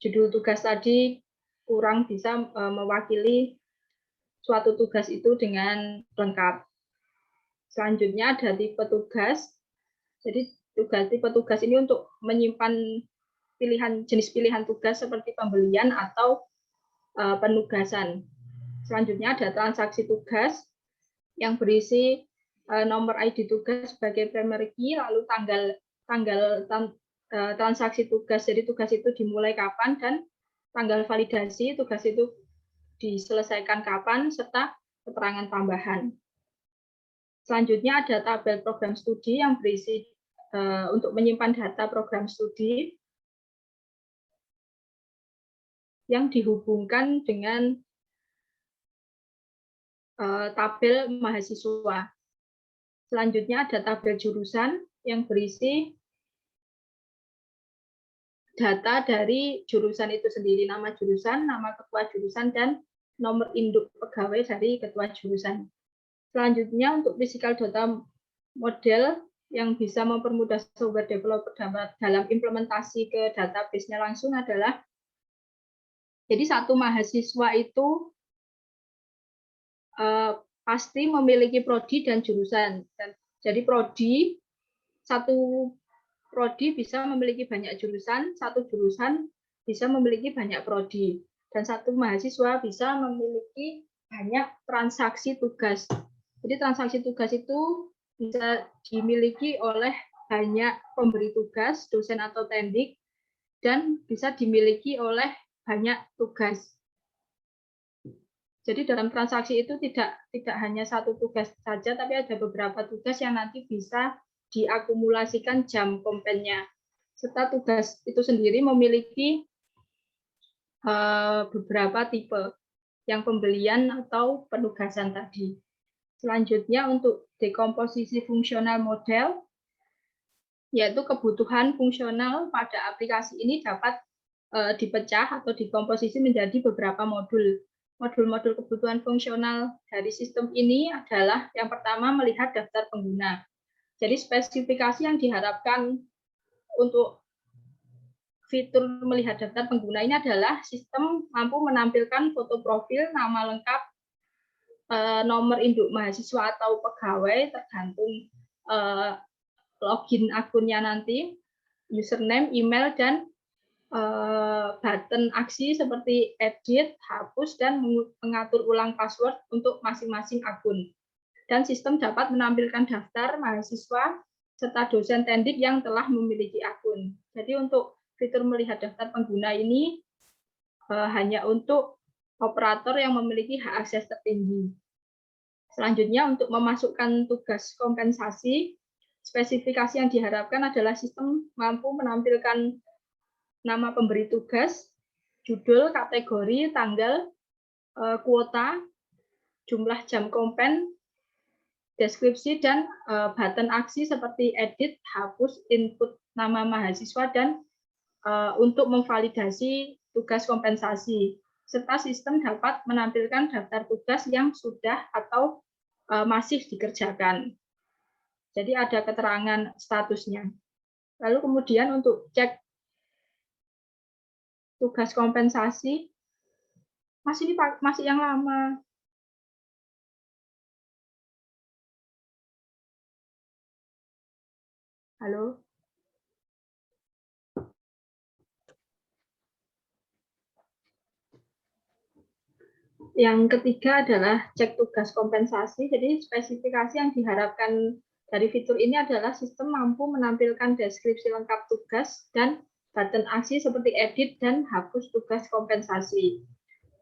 judul tugas tadi kurang bisa mewakili suatu tugas itu dengan lengkap. Selanjutnya ada tipe tugas. Jadi tipe tugas ini untuk menyimpan jenis pilihan tugas seperti pembelian atau penugasan. Selanjutnya ada transaksi tugas yang berisi nomor ID tugas sebagai primary key, lalu tanggal transaksi tugas, jadi tugas itu dimulai kapan, dan tanggal validasi tugas itu diselesaikan kapan, serta keterangan tambahan. Selanjutnya ada tabel program studi yang berisi untuk menyimpan data program studi yang dihubungkan dengan tabel mahasiswa. Selanjutnya ada tabel jurusan yang berisi data dari jurusan itu sendiri, nama jurusan, nama ketua jurusan, dan nomor induk pegawai dari ketua jurusan. Selanjutnya untuk physical data model yang bisa mempermudah software developer dalam implementasi ke database-nya langsung adalah, jadi satu mahasiswa itu pasti memiliki prodi dan jurusan. Jadi satu prodi bisa memiliki banyak jurusan, satu jurusan bisa memiliki banyak prodi, dan satu mahasiswa bisa memiliki banyak transaksi tugas. Jadi transaksi tugas itu bisa dimiliki oleh banyak pemberi tugas, dosen atau tendik, dan bisa dimiliki oleh banyak tugas. Jadi dalam transaksi itu tidak hanya satu tugas saja, tapi ada beberapa tugas yang nanti bisa diakumulasikan jam kompennya. Serta tugas itu sendiri memiliki beberapa tipe, yang pembelian atau penugasan tadi. Selanjutnya untuk dekomposisi fungsional model, yaitu kebutuhan fungsional pada aplikasi ini dapat dipecah atau dikomposisi menjadi beberapa modul. Modul-modul kebutuhan fungsional dari sistem ini adalah yang pertama melihat daftar pengguna. Jadi spesifikasi yang diharapkan untuk fitur melihat daftar pengguna ini adalah sistem mampu menampilkan foto profil, nama lengkap, nomor induk mahasiswa atau pegawai tergantung login akunnya nanti, username, email, dan button aksi seperti edit, hapus, dan mengatur ulang password untuk masing-masing akun. Dan sistem dapat menampilkan daftar mahasiswa serta dosen tendik yang telah memiliki akun. Jadi untuk fitur melihat daftar pengguna ini hanya untuk operator yang memiliki hak akses tertinggi. Selanjutnya untuk memasukkan tugas kompensasi, spesifikasi yang diharapkan adalah sistem mampu menampilkan nama pemberi tugas, judul, kategori, tanggal, kuota, jumlah jam kompen, deskripsi, dan button aksi seperti edit, hapus, input nama mahasiswa, dan untuk memvalidasi tugas kompensasi. Serta sistem dapat menampilkan daftar tugas yang sudah atau masih dikerjakan. Jadi ada keterangan statusnya. Lalu kemudian untuk cek tugas kompensasi, Mas ini masih yang lama. Halo. Yang ketiga adalah cek tugas kompensasi. Jadi spesifikasi yang diharapkan dari fitur ini adalah sistem mampu menampilkan deskripsi lengkap tugas dan button aksi seperti edit dan hapus tugas kompensasi.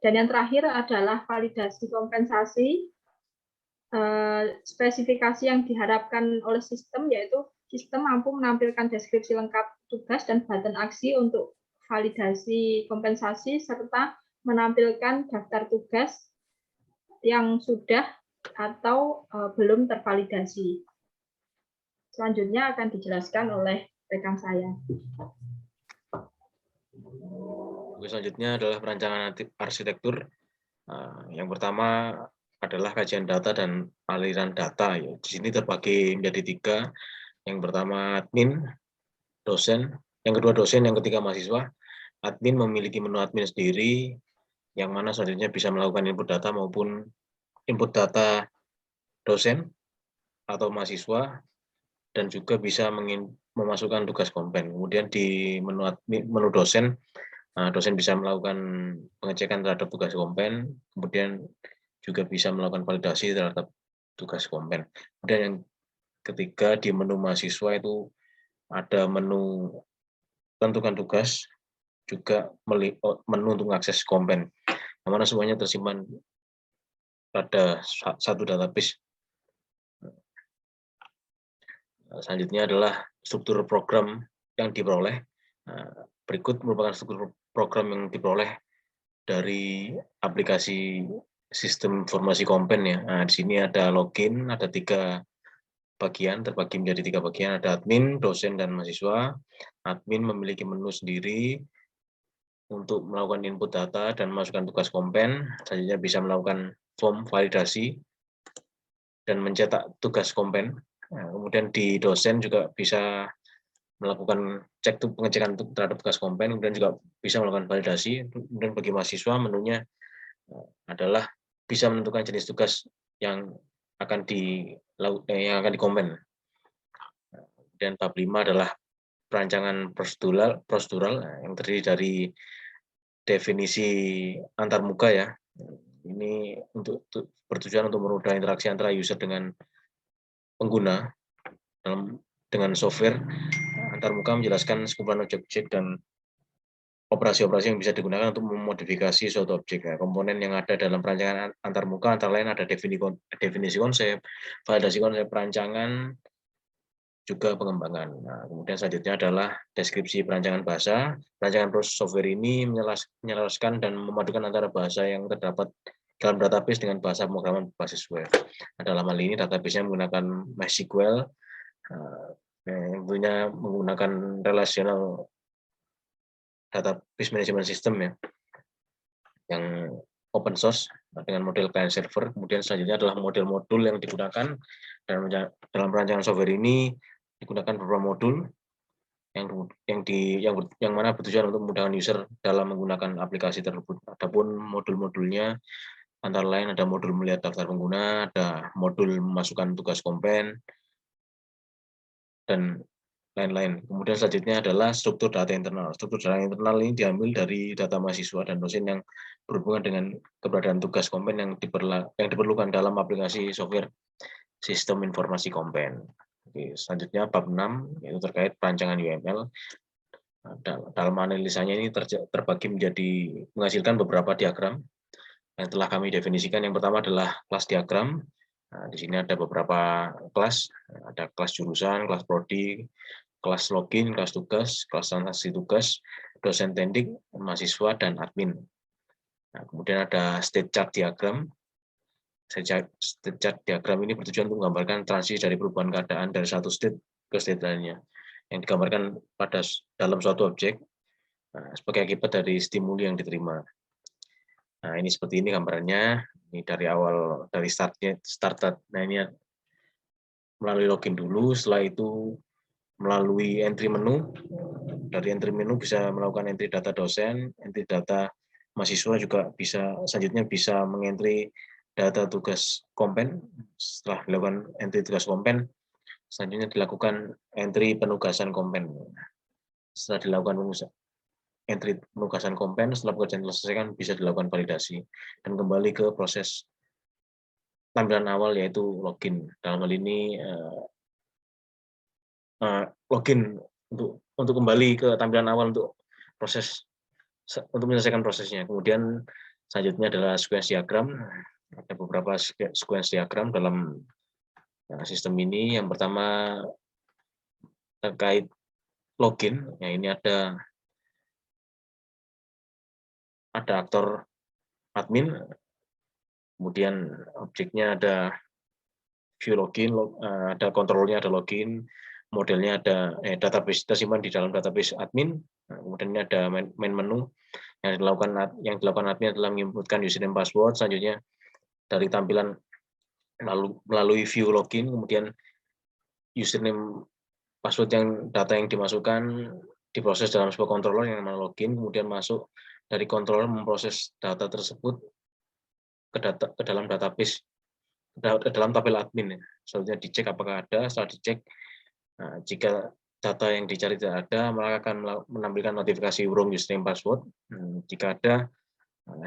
Dan yang terakhir adalah validasi kompensasi. Spesifikasi yang diharapkan oleh sistem yaitu sistem mampu menampilkan deskripsi lengkap tugas dan button aksi untuk validasi kompensasi serta menampilkan daftar tugas yang sudah atau belum tervalidasi. Selanjutnya akan dijelaskan oleh rekan saya. Selanjutnya adalah perancangan arsitektur. Yang pertama adalah kajian data dan aliran data. Di sini terbagi menjadi 3. Yang pertama admin, dosen. Yang kedua dosen, yang ketiga mahasiswa. Admin memiliki menu admin sendiri, yang mana selanjutnya bisa melakukan input data maupun input data dosen atau mahasiswa, dan juga bisa memasukkan tugas kompen. Kemudian di menu dosen, dosen bisa melakukan pengecekan terhadap tugas kompen, kemudian juga bisa melakukan validasi terhadap tugas kompen. Kemudian yang ketiga di menu mahasiswa itu ada menu tentukan tugas, juga menu untuk mengakses kompen, yang mana semuanya tersimpan pada satu database. Selanjutnya adalah struktur program yang diperoleh. Berikut merupakan struktur program yang diperoleh dari aplikasi sistem informasi kompen ya. Di sini ada login, ada 3 bagian, terbagi menjadi 3 bagian, ada admin, dosen, dan mahasiswa. Admin memiliki menu sendiri untuk melakukan input data dan masukkan tugas kompen. Selanjutnya bisa melakukan form validasi dan mencetak tugas kompen. Kemudian di dosen juga bisa melakukan pengecekan terhadap tugas kompen, kemudian juga bisa melakukan validasi. Kemudian bagi mahasiswa menunya adalah bisa menentukan jenis tugas yang akan dikompen. Dan bab 5 adalah perancangan prosedural yang terdiri dari definisi antarmuka ya. Ini bertujuan untuk memudahkan interaksi antara user dengan pengguna dengan software. Antarmuka menjelaskan sekumpulan objek-objek dan operasi-operasi yang bisa digunakan untuk memodifikasi suatu objek. Komponen yang ada dalam perancangan antarmuka antara lain ada definisi konsep, validasi konsep perancangan, juga pengembangan. Kemudian selanjutnya adalah deskripsi perancangan bahasa. Perancangan proses software ini menyelaraskan dan memadukan antara bahasa yang terdapat dalam database dengan bahasa pemrograman berbasis web. Dalam hal ini database-nya menggunakan MySQL, yang tentunya menggunakan relational database management system ya, yang open source dengan model client server. Kemudian selanjutnya adalah model-modul yang digunakan dalam perancangan software ini. Digunakan beberapa modul yang mana bertujuan untuk memudahkan user dalam menggunakan aplikasi tersebut. Adapun modul-modulnya antara lain ada modul melihat daftar pengguna, ada modul memasukkan tugas kompen, dan lain-lain. Kemudian selanjutnya adalah struktur data internal. Struktur data internal ini diambil dari data mahasiswa dan dosen yang berhubungan dengan keberadaan tugas kompen yang diperlukan dalam aplikasi software sistem informasi kompen. Oke, selanjutnya bab 6 yaitu terkait perancangan UML. Dalam analisanya ini terbagi menjadi menghasilkan beberapa diagram yang telah kami definisikan. Yang pertama adalah kelas diagram. Di sini ada beberapa kelas, ada kelas jurusan, kelas prodi, kelas login, kelas tugas, kelas transaksi tugas, dosen teknik, mahasiswa, dan admin. Kemudian ada state chart diagram. State chart diagram ini bertujuan untuk menggambarkan transisi dari perubahan keadaan dari satu state ke state lainnya, yang digambarkan dalam suatu objek sebagai akibat dari stimuli yang diterima. Nah, ini seperti ini gambarannya. Ini dari awal, dari start. Nah, ini melalui login dulu, setelah itu melalui entry menu. Dari entry menu bisa melakukan entry data dosen, entry data mahasiswa, juga bisa selanjutnya bisa mengentry data tugas kompen. Setelah dilakukan entry tugas kompen, Selanjutnya dilakukan entry penugasan kompen. Setelah dilakukan entry penugasan kompen, setelah pekerjaan diselesaikan bisa dilakukan validasi dan kembali ke proses tampilan awal yaitu login. Dalam hal ini login untuk kembali ke tampilan awal untuk menyelesaikan prosesnya. Kemudian selanjutnya adalah sequence diagram. Ada beberapa sequence diagram dalam sistem ini. Yang pertama terkait login. Ya, ini ada aktor admin, kemudian objeknya ada view login, ada kontrolnya, ada login, modelnya ada database tersimpan di dalam database admin. Kemudian ini ada main menu. Yang dilakukan admin adalah menginputkan username password. Selanjutnya dari tampilan melalui view login, kemudian username password data yang dimasukkan diproses dalam sebuah controller yang namanya login, kemudian masuk dari controller memproses data tersebut ke dalam database, ke dalam tabel admin. Selanjutnya dicek apakah ada. Setelah dicek, jika data yang dicari tidak ada, maka akan menampilkan notifikasi wrong username password. Jika ada,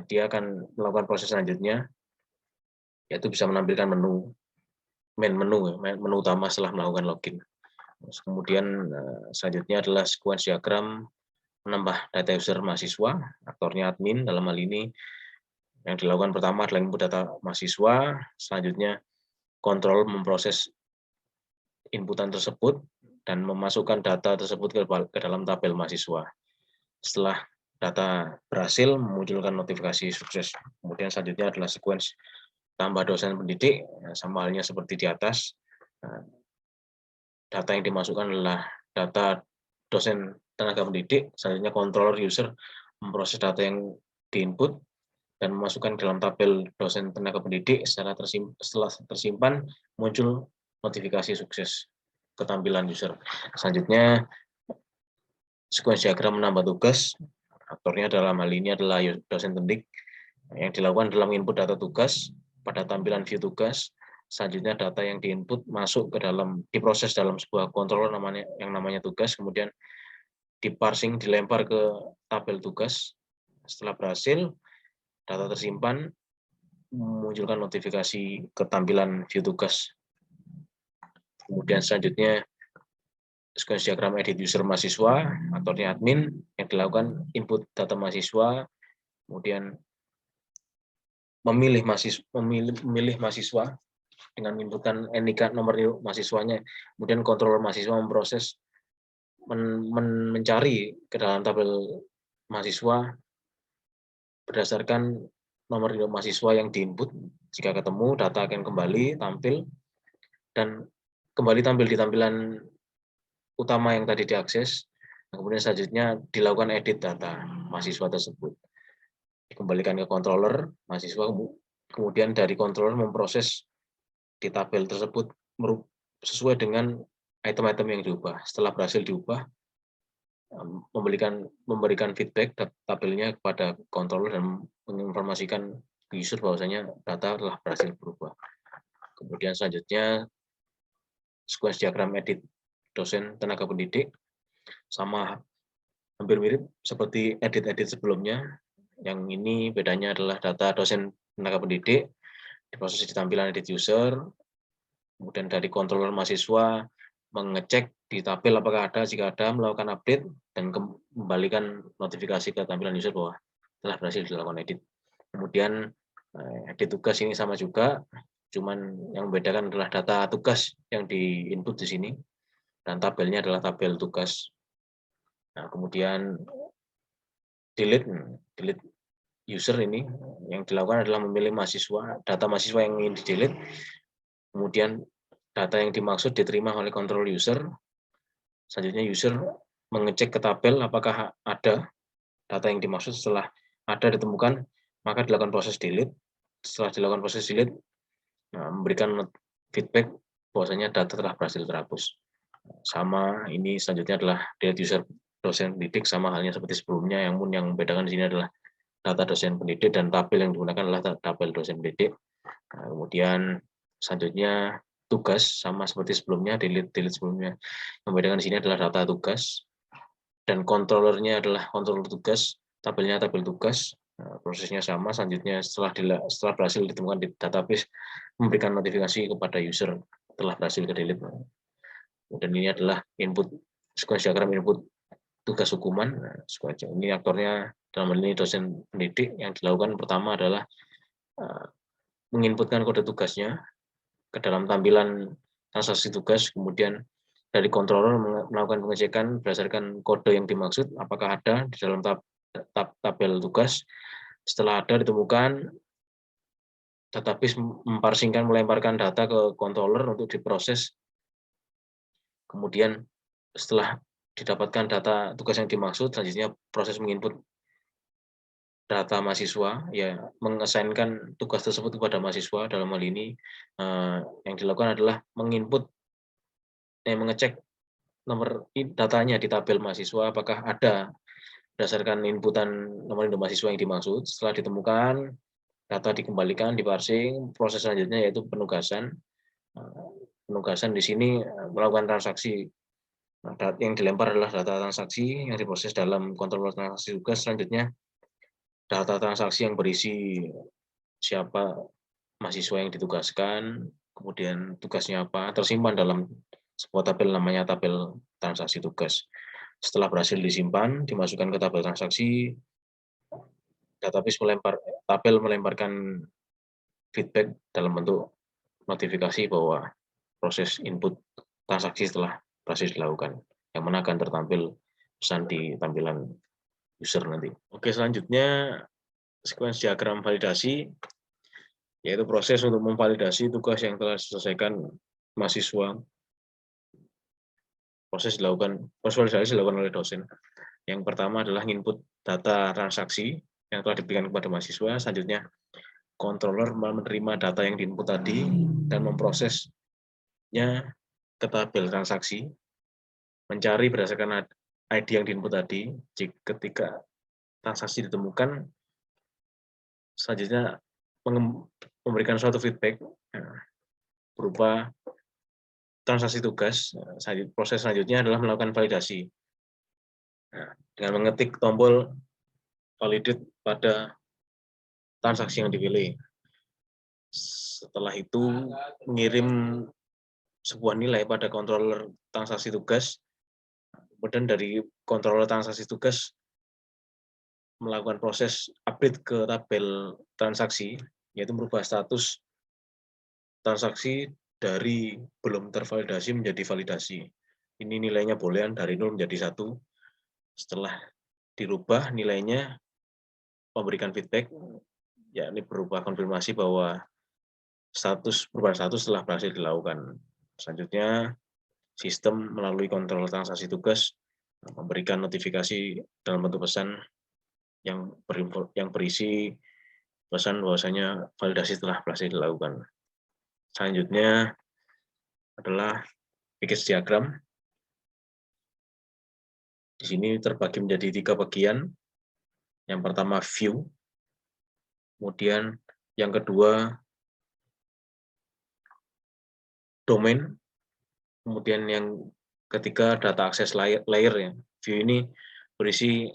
dia akan melakukan proses selanjutnya, yaitu bisa menampilkan menu utama setelah melakukan login. Kemudian selanjutnya adalah sequence diagram menambah data user mahasiswa, aktornya admin. Dalam hal ini yang dilakukan pertama adalah input data mahasiswa, selanjutnya kontrol memproses inputan tersebut dan memasukkan data tersebut ke dalam tabel mahasiswa. Setelah data berhasil, memunculkan notifikasi sukses. Kemudian selanjutnya adalah sequence tambah dosen pendidik, sama halnya seperti di atas. Data yang dimasukkan adalah data dosen tenaga pendidik, selanjutnya controller user memproses data yang diinput dan memasukkan dalam tabel dosen tenaga pendidik. Setelah tersimpan, muncul notifikasi sukses ketampilan user. Selanjutnya, sequence diagram menambah tugas. Aktornya dalam hal ini adalah dosen pendidik. Yang dilakukan dalam input data tugas pada tampilan view tugas. Selanjutnya data yang diinput masuk ke dalam, diproses dalam sebuah controller yang namanya tugas, kemudian diparsing, dilempar ke tabel tugas. Setelah berhasil, data tersimpan, memunculkan notifikasi ketampilan view tugas. Kemudian selanjutnya sequence diagram edit user mahasiswa, aktornya admin, yang dilakukan input data mahasiswa, kemudian memilih mahasiswa dengan menginputkan NIK nomor mahasiswanya, kemudian kontroler mahasiswa memproses mencari ke dalam tabel mahasiswa berdasarkan nomor induk mahasiswa yang diinput. Jika ketemu, data akan kembali tampil dan kembali tampil di tampilan utama yang tadi diakses. Kemudian selanjutnya dilakukan edit data mahasiswa tersebut, dikembalikan ke controller mahasiswa, kemudian dari controller memproses di tabel tersebut sesuai dengan item-item yang diubah. Setelah berhasil diubah, memberikan feedback tabelnya kepada controller dan menginformasikan user bahwasanya data telah berhasil berubah. Kemudian selanjutnya sequence diagram edit dosen tenaga pendidik, sama hampir mirip seperti edit-edit sebelumnya. Yang ini bedanya adalah data dosen tenaga pendidik diproses di tampilan edit user, kemudian dari controller mahasiswa mengecek di tabel apakah ada, jika ada melakukan update dan kembalikan notifikasi ke tampilan user bahwa telah berhasil dilakukan edit. Kemudian edit tugas ini sama juga, cuman yang membedakan adalah data tugas yang diinput di sini dan tabelnya adalah tabel tugas. Nah, kemudian delete user ini yang dilakukan adalah memilih mahasiswa, data mahasiswa yang ingin di-delete, kemudian data yang dimaksud diterima oleh control user. Selanjutnya user mengecek ke tabel apakah ada data yang dimaksud. Setelah ada ditemukan, maka dilakukan proses delete. Setelah dilakukan proses delete, memberikan feedback bahwasanya data telah berhasil terhapus. Sama ini selanjutnya adalah delete user dosen pendidik, sama halnya seperti sebelumnya, yang membedakan di sini adalah data dosen pendidik dan tabel yang digunakan adalah tabel dosen pendidik. Kemudian selanjutnya tugas sama seperti sebelumnya, delete sebelumnya. Yang membedakan di sini adalah data tugas dan controllernya adalah controller tugas, tabelnya tabel tugas. Prosesnya sama. Selanjutnya setelah berhasil ditemukan di database, memberikan notifikasi kepada user telah berhasil ke delete. Dan ini adalah input sequence diagram input tugas hukuman. Ini aktornya dalam hal ini dosen pendidik. Yang dilakukan pertama adalah menginputkan kode tugasnya ke dalam tampilan transaksi tugas, kemudian dari controller melakukan pengecekan berdasarkan kode yang dimaksud, apakah ada di dalam tabel tugas. Setelah ada ditemukan, database memparsingkan, melemparkan data ke controller untuk diproses. Kemudian setelah didapatkan data tugas yang dimaksud, selanjutnya proses menginput data mahasiswa, ya mengasainkan tugas tersebut kepada mahasiswa. Dalam hal ini yang dilakukan adalah mengecek nomor datanya di tabel mahasiswa, apakah ada berdasarkan inputan nomor induk mahasiswa yang dimaksud. Setelah ditemukan, data dikembalikan, diparsing. Proses selanjutnya yaitu penugasan. Penugasan di sini melakukan transaksi. Yang dilempar adalah data transaksi yang diproses dalam controller transaksi tugas. Selanjutnya data transaksi yang berisi siapa mahasiswa yang ditugaskan, kemudian tugasnya apa, tersimpan dalam sebuah tabel namanya tabel transaksi tugas. Setelah berhasil disimpan, dimasukkan ke tabel transaksi, database tabel melemparkan feedback dalam bentuk notifikasi bahwa proses input transaksi telah berhasil dilakukan, yang mana akan tertampil pesan di tampilan user nanti. Oke, selanjutnya sequence diagram validasi, yaitu proses untuk memvalidasi tugas yang telah diselesaikan mahasiswa. Proses validasi dilakukan oleh dosen. Yang pertama adalah input data transaksi yang telah diberikan kepada mahasiswa. Selanjutnya, controller menerima data yang diinput tadi dan memprosesnya ke tabel transaksi, mencari berdasarkan ID yang diinput tadi. Ketika transaksi ditemukan, selanjutnya memberikan suatu feedback berupa transaksi tugas. Proses selanjutnya adalah melakukan validasi dengan mengetik tombol validate pada transaksi yang dipilih. Setelah itu mengirim sebuah nilai pada controller transaksi tugas. Kemudian dari controller transaksi tugas melakukan proses update ke tabel transaksi, yaitu merubah status transaksi dari belum tervalidasi menjadi validasi. Ini nilainya boolean dari 0 menjadi 1. Setelah dirubah nilainya, memberikan feedback, yakni berupa konfirmasi bahwa perubahan status telah berhasil dilakukan. Selanjutnya, sistem melalui kontrol transaksi tugas memberikan notifikasi dalam bentuk pesan yang berisi pesan bahwasanya validasi telah berhasil dilakukan. Selanjutnya adalah package diagram. Di sini terbagi menjadi 3 bagian. Yang pertama view, kemudian yang kedua domain, kemudian yang ketiga data akses layer ya. View ini berisi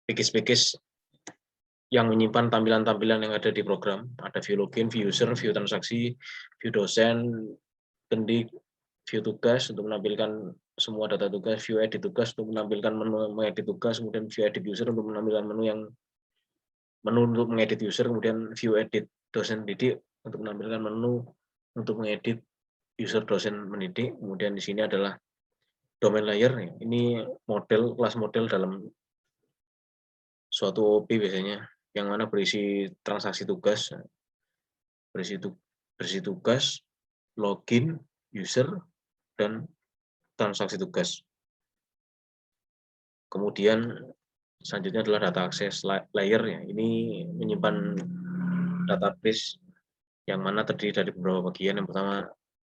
package-package yang menyimpan tampilan-tampilan yang ada di program. Ada view login, view user, view transaksi, view dosen, pendidik, view tugas untuk menampilkan semua data tugas, view edit tugas untuk menampilkan menu mengedit tugas, kemudian view edit user untuk menampilkan menu untuk mengedit user, kemudian view edit dosen pendidik untuk menampilkan menu untuk mengedit user dosen pendidik. Kemudian di sini adalah domain layer. Ini kelas model dalam suatu OP biasanya, yang mana berisi transaksi tugas, berisi tugas, login, user, dan transaksi tugas. Kemudian selanjutnya adalah data akses layer ya. Ini menyimpan database yang mana terdiri dari beberapa bagian. Yang pertama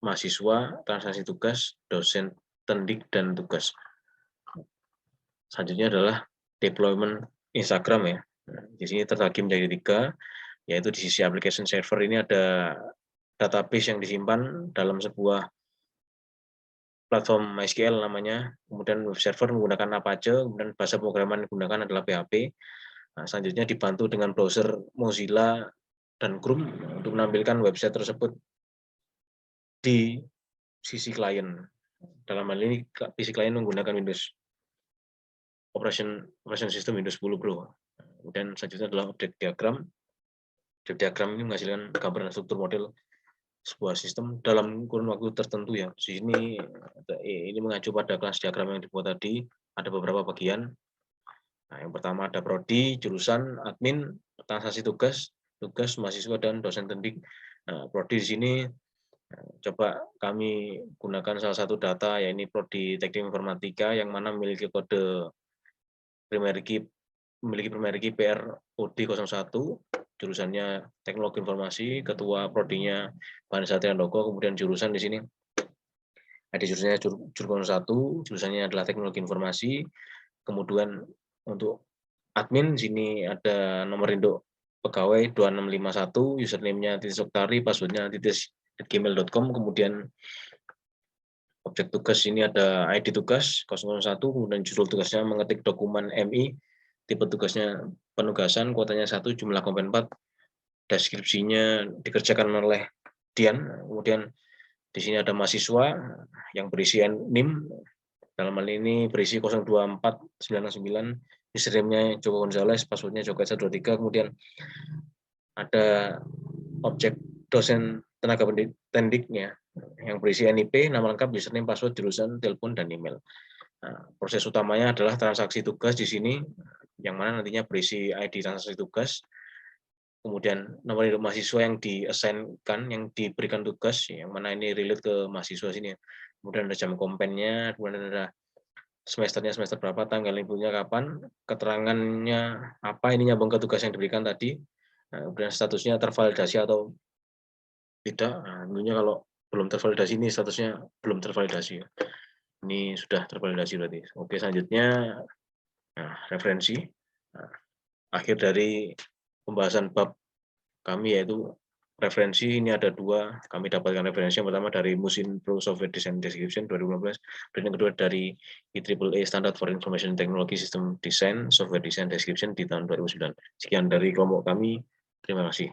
mahasiswa, transaksi tugas, dosen, pendidik, dan tugas. Selanjutnya adalah deployment Instagram ya. Di sini terbagi menjadi 3, yaitu di sisi application server ini ada database yang disimpan dalam sebuah platform MySQL namanya, kemudian web server menggunakan Apache, kemudian bahasa pemrograman yang digunakan adalah PHP. Nah, selanjutnya dibantu dengan browser Mozilla dan Chrome untuk menampilkan website tersebut di sisi klien. Dalam hal ini PC klien menggunakan Windows operation system Windows 10 Pro. Kemudian selanjutnya adalah object diagram. Object diagram ini menghasilkan gambaran struktur model sebuah sistem dalam kurun waktu tertentu ya. Di sini ini mengacu pada kelas diagram yang dibuat tadi, ada beberapa bagian. Nah, yang pertama ada prodi, jurusan, admin, transaksi tugas, mahasiswa dan dosen tendik. Nah, prodi di sini coba kami gunakan salah satu data, yaitu prodi Teknik Informatika yang mana memiliki kode primary key PROD 01, jurusannya Teknologi Informasi, ketua prodinya Vanessa Triandoko, kemudian jurusan di sini ada jurusannya jurusan 1, jurusannya adalah Teknologi Informasi, kemudian untuk admin di sini ada nomor induk pegawai 2651, username-nya _oktari, password-nya @gmail.com, kemudian objek tugas ini ada ID tugas 001, kemudian judul tugasnya mengetik dokumen MI, tipe tugasnya penugasan, kuotanya 1, jumlah kompen 4, deskripsinya dikerjakan oleh Dian, kemudian di sini ada mahasiswa yang berisi NIM, dalam hal ini berisi 02499, username-nya Joko Gonzales, password-nya Joko123, kemudian ada objek dosen tenaga pendidiknya yang berisi NIP, nama lengkap, username, password, jurusan, telepon, dan email. Nah, proses utamanya adalah transaksi tugas di sini, yang mana nantinya berisi ID transaksi tugas, kemudian nomor induk mahasiswa yang di-assign-kan, yang diberikan tugas, yang mana ini relate ke mahasiswa sini. Kemudian ada jam kompennya, kemudian ada semesternya semester berapa, tanggal liburnya kapan, keterangannya apa, ini nyambung ke tugas yang diberikan tadi, kemudian statusnya tervalidasi atau tidak. Nah, tentunya kalau belum tervalidasi ini statusnya belum tervalidasi. Ini sudah tervalidasi berarti. Oke, selanjutnya referensi. Nah, akhir dari pembahasan bab kami yaitu referensi, ini ada 2 kami dapatkan referensi. Yang pertama dari Musin Pro Software Design Description 2015, dan yang kedua dari IEEE Standard for Information Technology System Design Software Design Description di tahun 2009. Sekian dari kelompok kami, terima kasih.